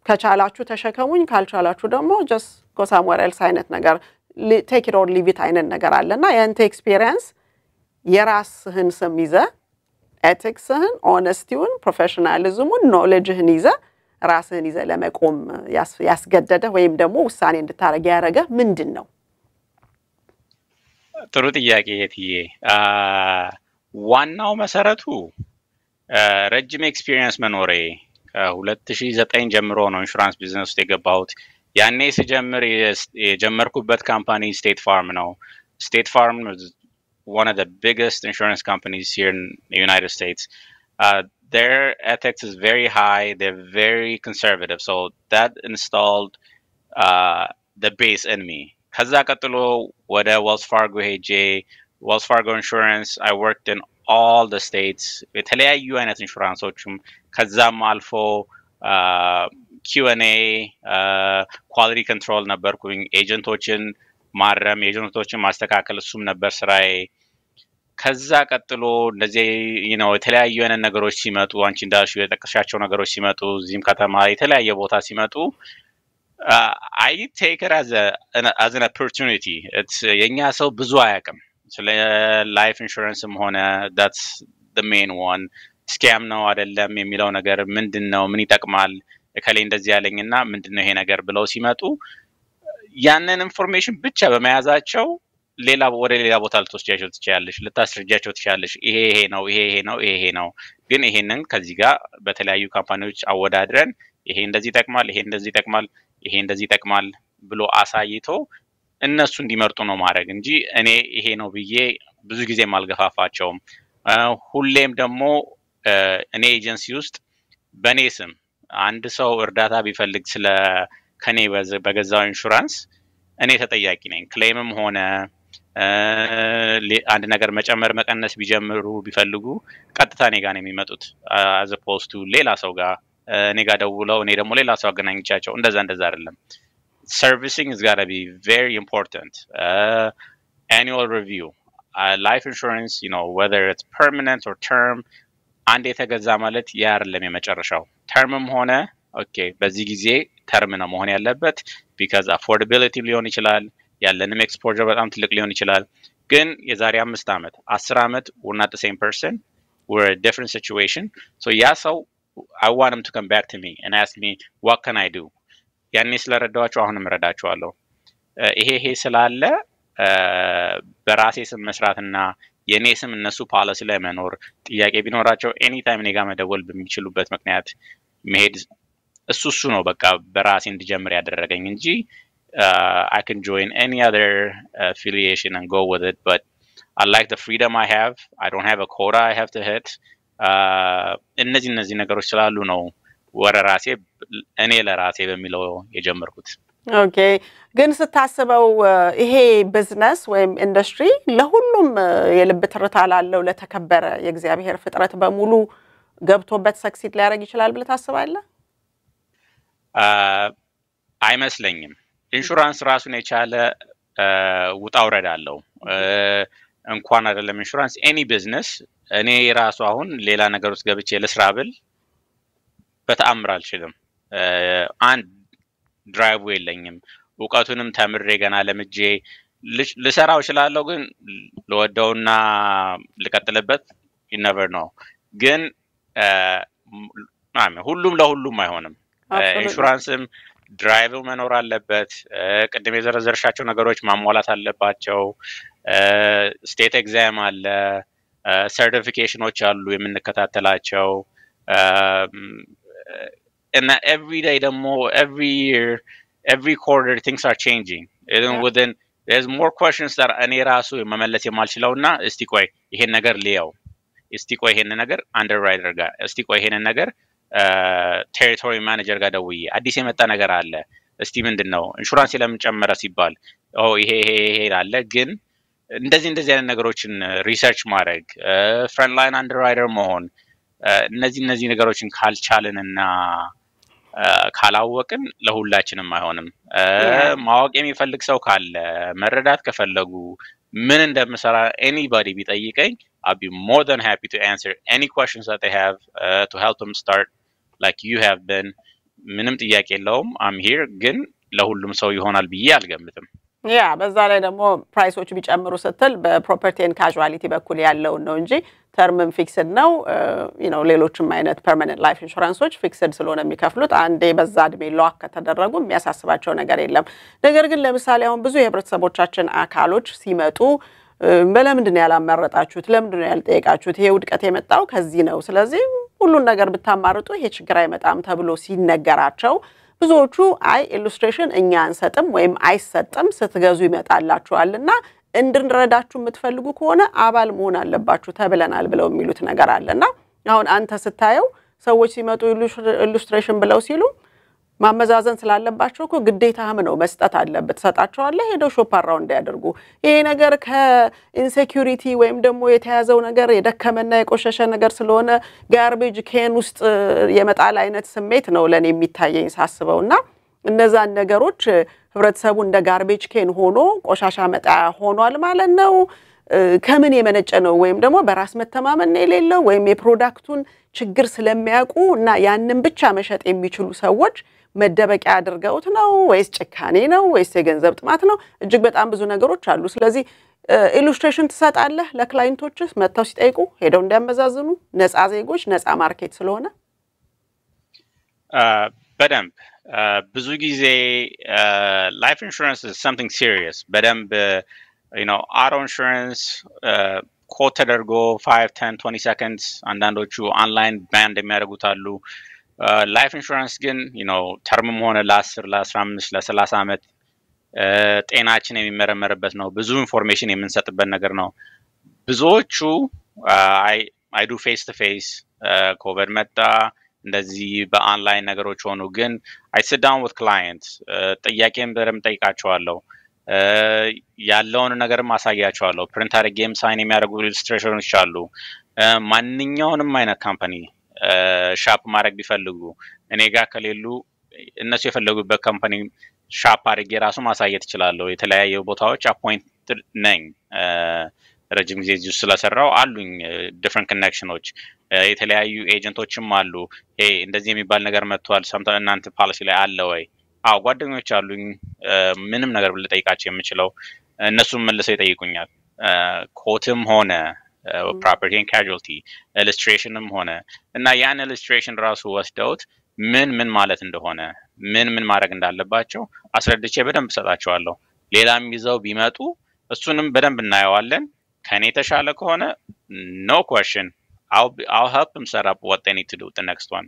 ከቻላችሁ ተሸከሙኝ ካልቻላችሁ ደግሞ just go somewhere else አይነት ነገር take it or leave it አይነት ነገር አለና ያንተ ኤክስፒሪየንስ የራስህን ስም ይዘ ኤቲክስህን ሆነስቲውን ፕሮፌሽናሊዝሙን ኖሌጅህን ይዘ ራስህን ይዘ ለመቆም ያስገደደ ወይም ደግሞ ውሳኔ እንድታረግ ያረገ ምንድነው? ጥሩ ጥያቄ የትዬ ዋናው መሰረቱ ረጅም ኤክስፒሪየንስ መኖሬ ከ2009 ጀምሮ ነው ኢንሹራንስ ቢዝነስ ውስጥ የገባሁት። ያኔ ሲጀምር የጀመርኩበት ካምፓኒ ስቴት ፋርም ነው። ስቴት ፋርም one of the biggest insurance companies here in the United States. Their ethics is very high. They're very conservative. So that installed the base in me. Kaza qatlo wada Wells Fargo heje Wells Fargo Insurance. I worked in all the states. የተለያዩ አይነት ኢንሹራንሶችም ከዛም አልፎ Q&A quality control ነበርኩኝ። ኤጀንቶችን ማረም ኤጀንቶችን ማስተካከል እሱም ነበር ስራዬ። ከዛ ቀጥሎ እንደዚህ የተለያዩ አይነት ነገሮች ሲመጡ አንቺ እንዳልሽው የጠቀሻቸው ነገሮች ሲመጡ እዚህም ከተማ የተለያየ ቦታ ሲመጡ I take it as an opportunity. It's የኛ ሰው ብዙ አያውቅም ስለ ላይፍ ኢንሹራንስም ሆነ that's the main one. ስካም ነው አይደለም የሚለው ነገር ምንድነው ምን ይጠቅማል እከሌ እንደዚህ ያለኝና ምንድነው ይሄ ነገር ብለው ሲመጡ ያንን ኢንፎርሜሽን ብቻ በመያዛቸው ወደ ሌላ ቦታ ልትወስጃቸው ትችያለሽ ልታስረጃቸው ትችያለሽ ይሄ ነው ግን ይሄንን ከዚህ ጋር በተለያዩ ካምፓኒዎች አወዳድረን ይሄ እንደዚህ ይጠቅማል ብሎ አሳይቶ እነሱ እንዲመርጡ ነው ማድረግ እንጂ እኔ ይሄ ነው ብዬ ብዙ ጊዜ ማልገፋፋቸውም። ሁሌም ደግሞ እኔ ኤጀንሲ ውስጥ በኔ ስም አንድ ሰው እርዳታ ቢፈልግ ስለ ከኔ በገዛው ኢንሹራንስ እኔ ተጠያቂ ነኝ። ክሌምም ሆነ አንድ ነገር መጨመር መቀነስ ቢጀምሩ ቢፈልጉ ቀጥታ እኔ ጋር ነው የሚመጡት as opposed to ሌላ ሰው ጋር እኔ ጋር ደውለው እኔ ደግሞ ሌላ ሰው አገናኝቻቸው እንደዛ አይደለም። Servicing is got to be very important. Annual review. Life insurance, whether it's permanent or term አንድ የተገዛ ማለት ያ አይደለም የመጨረሻው። ተርምም ሆነ ኦኬ በዚህ ጊዜ ተርም ነው መሆን ያለበት because affordability ሊሆን ይችላል ያለንም exposure በጣም ትልቅ ሊሆን ይችላል ግን የዛሬ 5 አመት 10 አመት we're not the same person we're a different situation so yeah so I want him to come back to me and ask me what can I do ያኔ ስለረዳዋቸው አሁንም ረዳቸዋለሁ ይሄ ስላለ በራሴ ስም መስራትና የኔ ስም እነሱ ፖሊሲ ላይ መኖር ጥያቄ ቢኖራቸው ኤኒ ታይም እኔ ጋር መደወል በሚችሉበት ምክንያት መሄድ እሱ ነው በቃ በራሴ እንድጀምር ያደረገኝ እንጂ I can join any other affiliation and go with it but I like the freedom I have I don't have a quota I have to hit እነዚህ ነገሮች ስላሉ ነው ወደ ራሴ እኔ ለራሴ በሚለው የጀመርኩት ኦኬ ግን ስታስበው ይሄ ቢዝነስ ወይም ኢንደስትሪ ለሁሉም የልብ ትርታ ላለው ለተከበረ የእግዚአብሔር ፍጥረት በሙሉ ገብቶበት ሰክሲድ ሊያደርግ ይችላል ብለ ታስባለህ አይመስለኝም ኢንሹራንስ ራሱን የቻለ ውጣውረድ አለው እንኳን አይደለም ኢንሹራንስ ኤኒ ቢዝነስ እኔ ራሱ አሁን ሌላ ነገር ውስጥ ገብቼ ለስራብል በተአምር አልችልም አንድ ድራይቭ የለኝም ወቃቱንም ተምሬ ገና ለምጄ ልሰራው ይችላልው ግን ለወደውና ልቀጥልበት you never know ግን ሁሉም ለሁሉም አይሆንም ኢንሹራንስም ድራይቭ መኖር አለበት ቀደም የዘረዘርሻቸው ነገሮች ማሟላት አለባቸው ስቴት ኤግዛም አለ ሰርቲፊኬሽኖች አሉ የምንከታተላቸው and every day every year every quarter things are changing even within there's more questions that እኔ ራሱ መመለስ የማልችለውና እስቲ ቆይ ይሄን ነገር ሊያው እስቲ ቆይ ይሄን ነገር አንደርራይተር ጋር እስቲ ቆይ ይሄን ነገር ቴሪቶሪ ማኔጀር ጋር ደውዬ አዲስ የመጣ ነገር አለ እስቲ ምንድነው ኢንሹራንስ ለምን ጨመረ ሲባል ይሄ አለ ግን እንደዚህ አይነት ነገሮችን ሪሰርች ማድረግ ፍረንት ላይን አንደርራይተር መሆን እነዚህ ነገሮችን ካልቻለንና ካላወቅን ለሁላችንም አይሆንም ማወቅ የሚፈልግ ሰው ካለ መረዳት ከፈለጉ ምን እንደምሰራ anybody ቢጠይቀኝ I'll be more than happy to answer any questions that they have to help them start like you have been ምንም ጥያቄ የለውም I'm here ግን ለሁሉም ሰው ይሆናል ብዬ አልገምትም ያ በዛ ላይ ደግሞ ፕራይሶች ቢጨምሩ ስትል በፕሮፐርቲ ኤንድ ካዡአሊቲ በኩል ያለው ነው እንጂ ተርምም ፊክስድ ነው ሌሎችም አይነት ፐርማነንት ላይፍ ኢንሹራንሶች ፊክስድ ስለሆነ የሚከፍሉት አንዴ በዛ እድሜ ሎክ ከተደረጉ የሚያሳስባቸው ነገር የለም ነገር ግን ለምሳሌ አሁን ብዙ የህብረተሰቦቻችን አካሎች ሲመጡ በለምንድን ያላመረጣችሁት ለምንድን ያልጠየቃችሁት ይሄ ውድቀት የመጣው ከዚህ ነው ስለዚህ ሁሉን ነገር ብታማርጡ ይሄ ችግር አይመጣም ተብሎ ሲነገራቸው ብዙዎቹ አይ ኢሉስትሬሽን እኛ አንሰጥም ወይም አይሰጥም ስትገዙ ይመጣላችኋልና እንድንረዳችሁ የምትፈልጉ ከሆነ አባል መሆን አለባችሁ ተብለናል ብለው የሚሉት ነገር አለና አሁን አንተ ስታየው ሰዎች ሲመጡ ኢሉስትሬሽን ብለው ሲሉ ማመዛዘን ስላለባቸው እኮ ግዴታም ነው መስጠት አለበት ሰጣቸዋለህ ሄዶ ሾፕ አራውንድ ያደርጉ ይሄ ነገር ከኢንሴኩሪቲ ወይም ደግሞ የተያዘው ነገር የደከመና የቆሸሸ ነገር ስለሆነ ጋርቤጅ ኬን ውስጥ የመጣል አይነት ስሜት ነው ለኔ የሚታየኝ ሳስበውና እነዛ ነገሮች ህብረተሰቡ እንደ ጋርቤጅ ኬን ሆኖ ቆሻሻ መጣ ሆኗል ማለት ነው ከምን የመነጨ ነው ወይም ደግሞ በራስ መተማመን የሌለው ወይም የፕሮዳክቱን ችግር ስለሚያውቁና ያንን ብቻ መሸጥ የሚችሉ ሰዎች መደበቂያ አድርገውት ነው ወይስ ጭካኔ ነው ወይስ የገንዘብ ጥማት ነው እጅግ በጣም ብዙ ነገሮች አሉ ስለዚህ ኢሉስትሬሽን ተሰጣለህ ለክላይንቶችስ መጣው ሲጠይቁ ሄደው እንዲያመዛዝኑ ነፃ ዜጎች ነፃ ማርኬት ስለሆነ በደንብ ብዙ ጊዜ life insurance is something serious በደንብ auto insurance quote ተደርጎ 5 10 20 seconds አንዳንዶቹ ኦንላይን ባንድ የሚያደርጉት አሉ life insurance ግን ተርምም ሆነ ለ10 ለ15 ለ30 አመት ጤናችን የሚመረመርበት ነው ብዙ ኢንፎርሜሽን የምንሰጥበት ነገር ነው ብዙዎቹ I do face to face ኮቪድ መጣ እንደዚህ በኦንላይን ነገሮች ሆኑ ግን I sit down with clients ጥያቄን በደም ጠይቃቸዋለሁ ያለውን ነገር ማሳያቸዋለሁ ፕሪንት አድርጌም ሳይን የሚያደርጉ ኢሉስትሬሽኖች አሉ ማንኛውንም አይነት ካምፓኒ ሻፕ ማድረግ ቢፈልጉ እኔ ጋር ከሌሉ እነሱ የፈለጉበት ካምፓኒ ሻፕ አድርጌ ራሱ ማሳየት ይችላል የተለያየ ቦታዎች አፖይንትድ ነኝ ረጅም ጊዜ እዚህ ስለሰራው አሉኝ ዲፈረንት ኮኔክሽኖች የተለያዩ ኤጀንቶችም አሉ እንደዚህ የሚባል ነገር መጥቷል ሰምታ እናንተ ፖሊሲ ላይ አለ ወይ አዎ ጓደኞች አሉኝ ምንም ነገር ልጠይቃቸው የምችለው እነሱም መልሰው ይጠይቁኛል ኮትም ሆነ property and casualty illustrationም ሆነ እና ያን illustration ራሱ ወስደውት ምን ማለት እንደሆነ ምን ማድረግ እንዳለባቸው አስረድቼ በደንብ ሰጣቸዋለሁ ሌላም ይዘው ቢመጡ እሱንም በደንብ እናየዋለን ከኔ ተሻለ ከሆነ no question I'll help them set up what they need to do the next one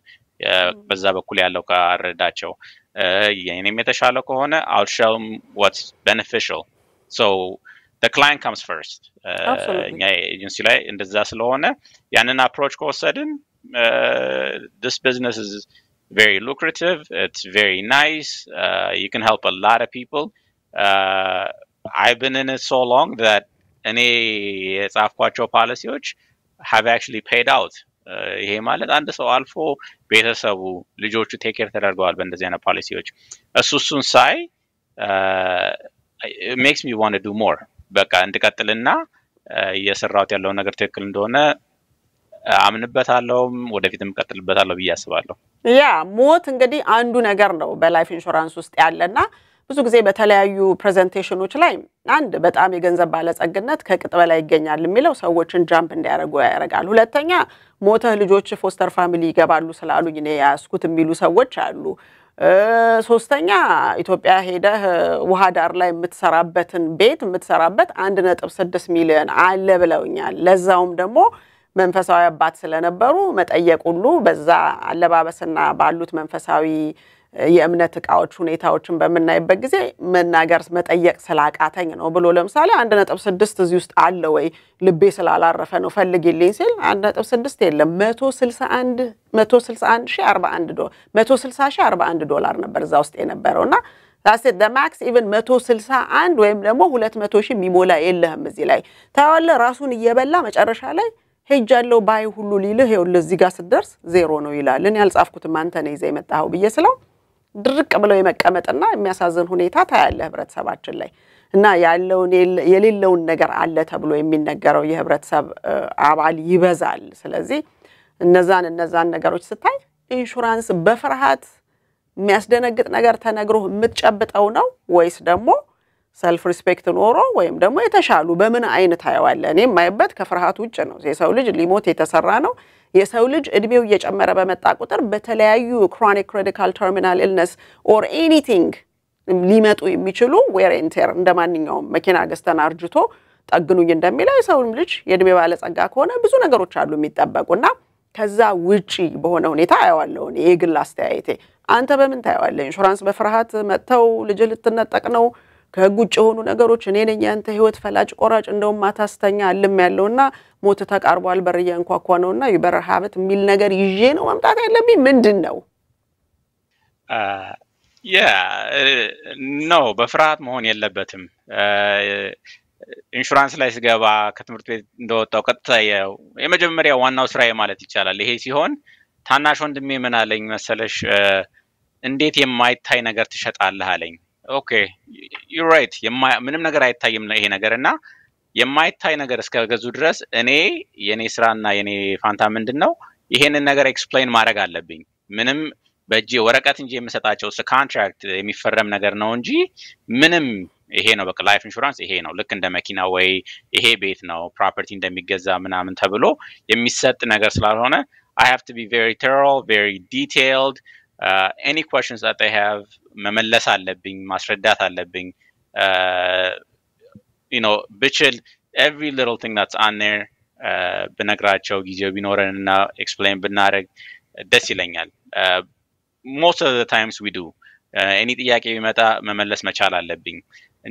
በዛ በኩል ያለው ካረዳቸው የኔም የተሻለ ከሆነ I'll show them what's beneficial so the client comes first እኛ ኤጀንሲ ላይ እንደዛ ስለሆነ ያንን approach ከወሰድን this business is very lucrative it's very nice you can help a lot of people I've been in it so long that እኔ የጻፍኳቸው ፖሊሲዎች have actually paid out ይሄ ማለት አንድ ሰው አልፎ ቤተሰቡ ልጆቹ ቴክ ኬር ተደርገዋል በእንደዚህ አይነት ፖሊሲዎች እሱን ሳይ it makes me want to do more በቃ እንድቀጥልና የሰራውት ያለው ነገር ትክክል እንደሆነ አምንበታለሁ ወደፊትም ቀጥልበታለሁ ብያስባለሁ ያ ሞት እንግዲህ አንዱ ነገር ነው በላይፍ ኢንሹራንስ ውስጥ ያለና ብዙ ጊዜ በተለያዩ ፕሬዘንቴሽኖች ላይ አንድ በጣም የገንዘብ ባለጸግነት ከቅጥ በላይ ይገኛል የሚለው ሰዎችን ጃምፕ እንዲያደርጉ ያደርጋል ሁለተኛ ሞተ ልጆች ፎስተር ፋሚሊ ይገባሉ ስላሉኝ እኔ ያስኩት የሚሉ ሰዎች አሉ ሶስተኛ ኢትዮጵያ ሄደ ውሃ ዳር ላይ የምትሰራበትን ቤት የምትሰራበት 1.6 ሚሊዮን አለ ብለውኛል ለዛውም ደግሞ መንፈሳዊ አባት ስለነበሩ መጠየቅ ሁሉ በዛ አለባበስና ባሉት መንፈሳዊ የእምነት ዕቃዎች ሁኔታዎችን በመናይበት ጊዜ መናገር መጠየቅ ስላቃተኝ ነው ብሎ ለምሳሌ 1.6 እዚህ ውስጥ አለ ወይ ልቤ ስላላረፈ ነው ፈልግልኝ ሲል 1.6 የለም 160,041 ዶላር ነበር እዛ ውስጥ የነበረውና that's it the max even 161 ወይም ደግሞ 200,000 የሚሞላ የለህም እዚህ ላይ ታውለ ራሱን እየበላ መጨረሻ ላይ ሄጃለው ባይ ሁሉ ሊልህ ይኸውልህ እዚህ ጋር ስደርስ ዜሮ ነው ይላል እኔ ያልጻፍኩት ማንተ ነው ይዘህ የመጣው በየስለው ድርቅ ብለው የመቀመጥና የሚያሳዝን ሁኔታ ታያለ ህብረተሰባችን ላይ እና ያለውን የሌለውን ነገር አለ ተብሎ የሚነገረው የህብረተሰብ አባል ይበዛል ስለዚህ እነዛን ነገሮች ስታይ ኢንሹራንስ በፍርሃት የሚያስደነግጥ ነገር ተነግሮ የምትጨብጠው ነው ወይስ ደግሞ self respect ኖሮ ወይም ደግሞ የተሻሉ በምን አይነት ታያዋለ እኔ ማይበት ከፍርሃት ውጭ ነው የሰው ልጅ ሊሞት የተሰራ ነው የሰው ልጅ እድሜው እየጨመረ በመጣ ቁጥር በተለያዩ chronic critical terminal illness or anything ሊመጡ የሚችሉ wear and tear እንደማንኛውም መኪና ገዝተን አርጅቶ ጠግኑኝ እንደሚለው የሰው ልጅ የእድሜ ባለጸጋ ከሆነ ብዙ ነገሮች አሉ የሚጠበቁና ከዛ ውጪ በሆነ ሁኔታ አያዋለው እኔ የግል አስተያየቴ አንተ በምን ታያዋለ ኢንሹራንስ በፍርሃት መጥተው ልጅ ልትነጠቅ ነው ከጉጭ ሆኑ ነገሮች እኔ ነኝ አንተ ህይወት ፈላጭ ቆራጭ እንደውም ማታስተኛ አልም ያለውና ሞት ተቃርቧል በርያ እንኳን ነውና ይበረሃበት ሚል ነገር ይዤ ነው መምጣት ያለብኝ ምንድነው no በፍርሃት መሆን የለበትም ኢንሹራንስ ላይ ስገባ ከትምርት ቤት እንደወጣው ቀጥታ የመጀመሪያ ዋናው ስራዬ ማለት ይቻላል ይሄ ሲሆን ታናሽ ወንድሜ ምን አለኝ መሰለሽ እንዴት የማይታይ ነገር ትሸጣለህ አለኝ okay you're right ምንም ነገር አይታይም ነው ይሄ ነገርና የማይታይ ነገር እስከገዙ ድረስ እኔ የኔ ስራና የኔ ፋንታ ምንድነው ይሄንን ነገር ኤክስፕሌን ማድረግ አለብኝ ምንም በእጄ ወረቀት እንጂ የምሰጣቸው ኮንትራክት የሚፈረም ነገር ነው እንጂ ምንም ይሄ ነው በቃ ላይፍ ኢንሹራንስ ይሄ ነው ልክ እንደ መኪና ወይ ይሄ ቤት ነው ፕሮፐርቲ እንደሚገዛ ምናምን ተብሎ የሚሰጥ ነገር ስላልሆነ I have to be very thorough very detailed any questions that they have መመለስ አለብኝ ማስረዳት አለብኝ you know ብችል every little thing that's on there በነግራቸው ጊዜው ቢኖረንና explain ብናረግ ደስ ይለኛል most of the times we do any ጥያቄ ቢመጣ መመለስ መቻል አለብኝ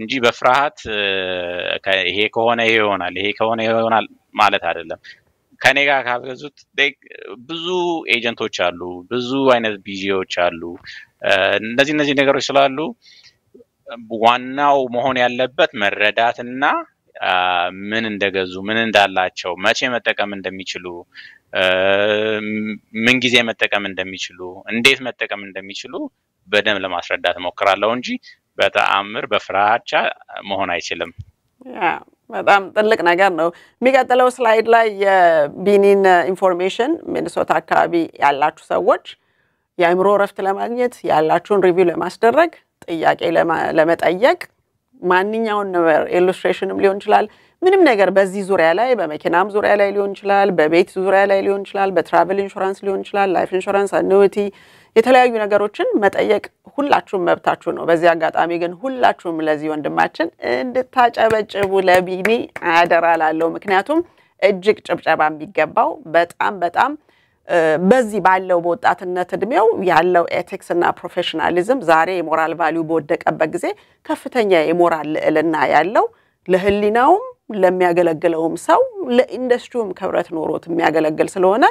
እንጂ በፍርሃት ይሄ ከሆነ ይሆናል ማለት አይደለም ከኔ ጋር ካገዙት ብዙ ኤጀንቶች አሉ ብዙ አይነት ቢጂዎች አሉ እነዚህ ነገሮች ስላሉ ዋናው መሆን ያለበት መረዳትና ምን እንደገዙ ምን እንዳላቸው መቼ መጠቀም እንደሚችሉ ምን ጊዜ መጠቀም እንደሚችሉ እንዴት መጠቀም እንደሚችሉ በደም ለማስረዳት ሞክራለሁ እንጂ በተአምር በፍራቻ መሆን አይችልም በጣም ጥልቅ ነገር ነው የሚቀጥለው ስላይድ ላይ የቢኒን ኢንፎርሜሽን ሚኒሶታ አካባቢ ያላችሁ ሰዎች የአእምሮ ረፍት ለማግኘት ያላችሁን ሪቪው ለማስደረግ ጥያቄ ለመጠየቅ ማንኛውን ነገር ኢሉስትሬሽንም ሊሆን ይችላል ምንም ነገር በዚህ ዙሪያ ላይ በመኪናም ዙሪያ ላይ ሊሆን ይችላል በቤት ዙሪያ ላይ ሊሆን ይችላል በትራቨል ኢንሹራንስ ሊሆን ይችላል ላይፍ ኢንሹራንስ አኑዊቲ የተለያዩ ነገሮችን መጠየቅ ሁላችሁም መብታችሁ ነው በዚህ አጋጣሚ ግን ሁላችሁም ለዚህ ወንድማችን እንድታጨበጭቡ ለቢኒ አደራላለሁ ምክንያቱም እጅግ ጭብጨባ የሚገባው በጣም በዚህ ባለው በወጣትነት እድሜው ያለው ኤቲክስ እና ፕሮፌሽናሊዝም ዛሬ የሞራል ቫልዩ በወደቀበት ጊዜ ከፍተኛ የሞራል ልዕልና ያለው ለህሊናውም ለሚያገለግለውም ሰው ለኢንዱስትሪውም ክብረት ኖሮት የሚያገለግል ስለሆነ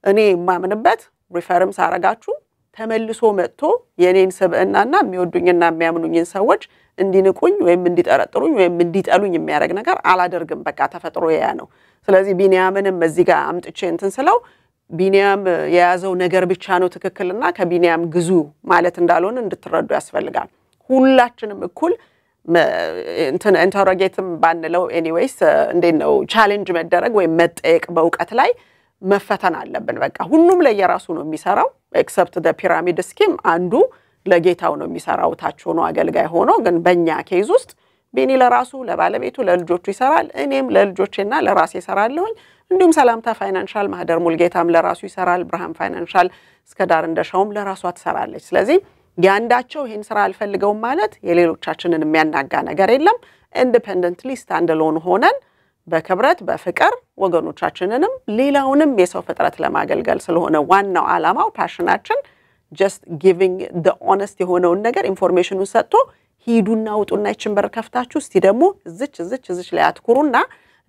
እኔ ማምንበት ሪፈርም ሳረጋችሁ ተመልሶ መጥቶ የኔን ስብዕናና የሚወዱኝና የሚያምኑኝን ሰዎች እንዲንቁኝ ወይም እንዲጠረጥሩኝ ወይም እንዲጠሉኝ የሚያደርግ ነገር አላደርግም በቃ ተፈጥሮ ያ ነው ስለዚህ ቢኒያምንም እዚህ ጋር አምጥቼ እንትን ስለው ቢኒያም የያዘው ነገር ብቻ ነው ትክክልና ከቢኒያም ግዙ ማለት እንዳልሆነ እንድትረዱ ያስፈልጋል ሁላችንም እኩል እንትን ኢንተሮጌትም ባንለው ኤኒዌይስ እንዴነው ቻሌንጅ መደረግ ወይ መጠየቅ በእውቀት ላይ መፈተን አለብን በቃ ሁሉም ለየራሱ ነው የሚሰራው ኤክሰፕት ዘ ፒራሚድ ስኪም አንዱ ለጌታው ነው የሚሰራው ታች ሆኖ አገልጋይ ሆኖ ግን በእኛ ኬዝ ውስጥ ቢኒ ለራሱ ለባለቤቱ ለልጆቹ ይሰራል እኔም ለልጆቼና ለራሴ ይሰራለሁኝ እንዲሁም ሰላምታ ፋይናንሻል ማህደር ሙልጌታም ለራሱ ይሰራል ብርሃን ፋይናንሻል እስከ ዳር እንደሻውም ለራሷ ትሰራለች ስለዚህ ያንዳቸው ይሄን ስራ አልፈልገው ማለት የሌሎቻችንን የሚያናጋ ነገር የለም ኢንዲፔንደንትሊ ስታንድ አሎን ሆነን በክብረት በፍቅር ወገኖቻችንንም ሌላውንም የሰው ፍጥረት ለማገልገል ስለሆነ ዋናው ዓላማው ፓሽናችን just giving the honest የሆነውን ነገር ኢንፎርሜሽኑን ሰጥቶ ሂዱና ውጡና ይችንበር ከፍታችሁ እስቲ ደግሞ እዝች ላይ አትኩሩና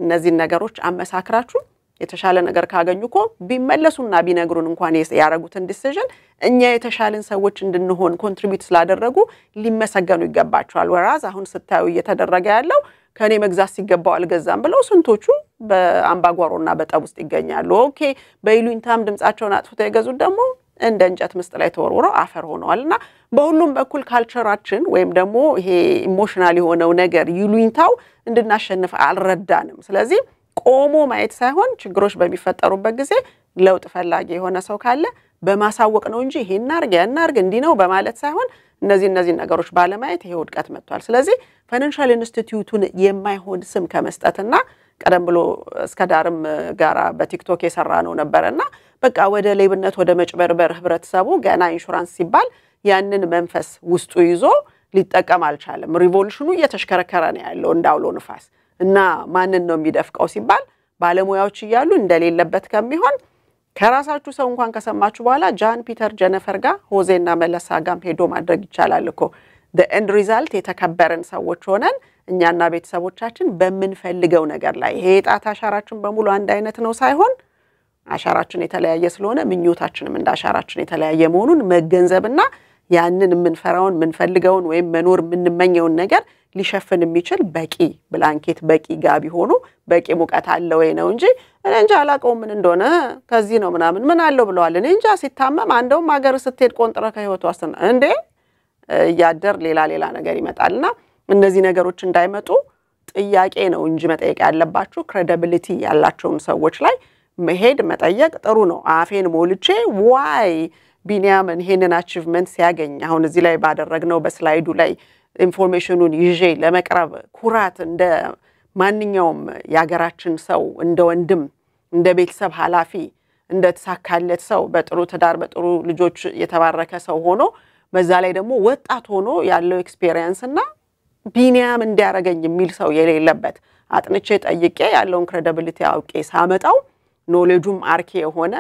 እነዚህ ነገሮች አመሳክራችሁ የተሻለ ነገር ካገኙኮ ቢመለሱና ቢነግሩን እንኳን ያረጉትን ዲሲዥን እኛ የተሻለን ሰዎች እንድንሆን ኮንትሪቢዩት ስላደረጉ ሊመሰገኑ ይገባቸዋል ወራዝ አሁን ስታዩ እየተደረገ ያለው ከኔ መግዛት ሲገባው አልገዛም ብለው ስንቶቹ በአምባጓሮና በጠብ ውስጥ ይገኛሉ ኦኬ በይሉኝታም ድምጻቸውን አጥፍተው የገዙት ደግሞ እንደ እንጨት ምስጥ ላይ ተወርውረው አፈር ሆነዋልና በሁሉም በኩል ካልቸራችን ወይም ደግሞ ይሄ ኢሞሽናል የሆነው ነገር ይሉኝታው እንድናሸንፍ አልረዳንም ስለዚህ ቆሞ ማየት ሳይሆን ችግሮች በሚፈጠሩበት ጊዜ ለውጥ ፈላጊ የሆነ ሰው ካለ በማሳወቅ ነው እንጂ ይሄን አርግ ያን አርግ እንዲ ነው በማለት ሳይሆን እነዚህ ነገሮች ባለማየት ይሄ ውድቀት መጥቷል ስለዚህ ፋይናንሻል ኢንስቲትዩቱን የማይሆን ስም ከመስጠትና ቀደም ብሎ እስከ ዳርም ጋራ በቲክቶክ የሰራ ነው ነበርና በቃ ወደ ሌብነት ወደ መጭበርበር ህብረተሰቡ ገና ኢንሹራንስ ሲባል ያንን መንፈስ ውስጡ ይዞ ሊጠቀም አልቻለም ሪቮሉሽኑ እየተሽከረከረ ነው ያለው እንዳውሎ ንፋስ እና ማንን ነው የሚደፍቀው ሲባል ባለሙያዎች ይያሉ እንደሌለበት ከሚሆን ከራሳችሁ ሰው እንኳን ከሰማችሁ በኋላ ጃን ፒተር ጀነፈር ጋር ሆዜና መለሳ ጋም ሄዶ ማድረግ ይቻላል እኮ the end result የተከበረን ሰዎች ሆነን እኛና ቤተሰቦቻችን በመንፈልገው ነገር ላይ ይሄ ጣት አሻራችን በሙሉ አንድ አይነት ነው ሳይሆን አሻራችን የተለያየ ስለሆነ ምኞታችንም እንዳሻራችን የተለያየ መሆኑን መገንዘብና ያንን ምንፈራውን ምንፈልገውን ወይ መኖር ምንመኘውን ነገር ሊሸፍን የሚችል በቂ ብላንኬት በቂ ጋቢ ሆኖ በቂ ሙቀት አለ ወይ ነው እንጂ እኔ እንጃ አላቀው ምን እንደሆነ ከዚህ ነው ምናምን ምን አለው ብለዋል እኔ እንጃ ሲታመም አንደው ማገር ስትሄድ ቆንጥረ ከህይወቱ አስተና እንዴ ያደር ሌላ ነገር ይመጣልና እነዚህ ነገሮች እንዳይመጡ ጥያቄ ነው እንጂ መጠየቅ ያለባችሁ ክሬዲቢሊቲ ያላቸውን ሰዎች ላይ መሄድ መጠየቅ ጥሩ ነው አፌን ሞልቼ ዋይ ቢኒያምን ይሄንን አቺቭመንት ሲያገኝ አሁን እዚህ ላይ ባደረግነው በስላይዱ ላይ ኢንፎርሜሽኑን ይዤ ለመቅረብ ኩራት እንደ ማንኛውም ያገራችን ሰው እንደ ወንድም እንደ ቤተሰብ ኃላፊ እንደ ተሳካለት ሰው በጥሩ ትዳር በጥሩ ልጆች የተባረከ ሰው ሆኖ በዛ ላይ ደግሞ ወጣት ሆኖ ያለው ኤክስፒሪየንስ እና ቢኒያም እንዲያረጋኝ የሚል ሰው የሌለበት አጥንቼ ጠይቄ ያለውን ክሬዲቢሊቲ አውቄ ሳመጣው ኖሌጁም አርኪ የሆነ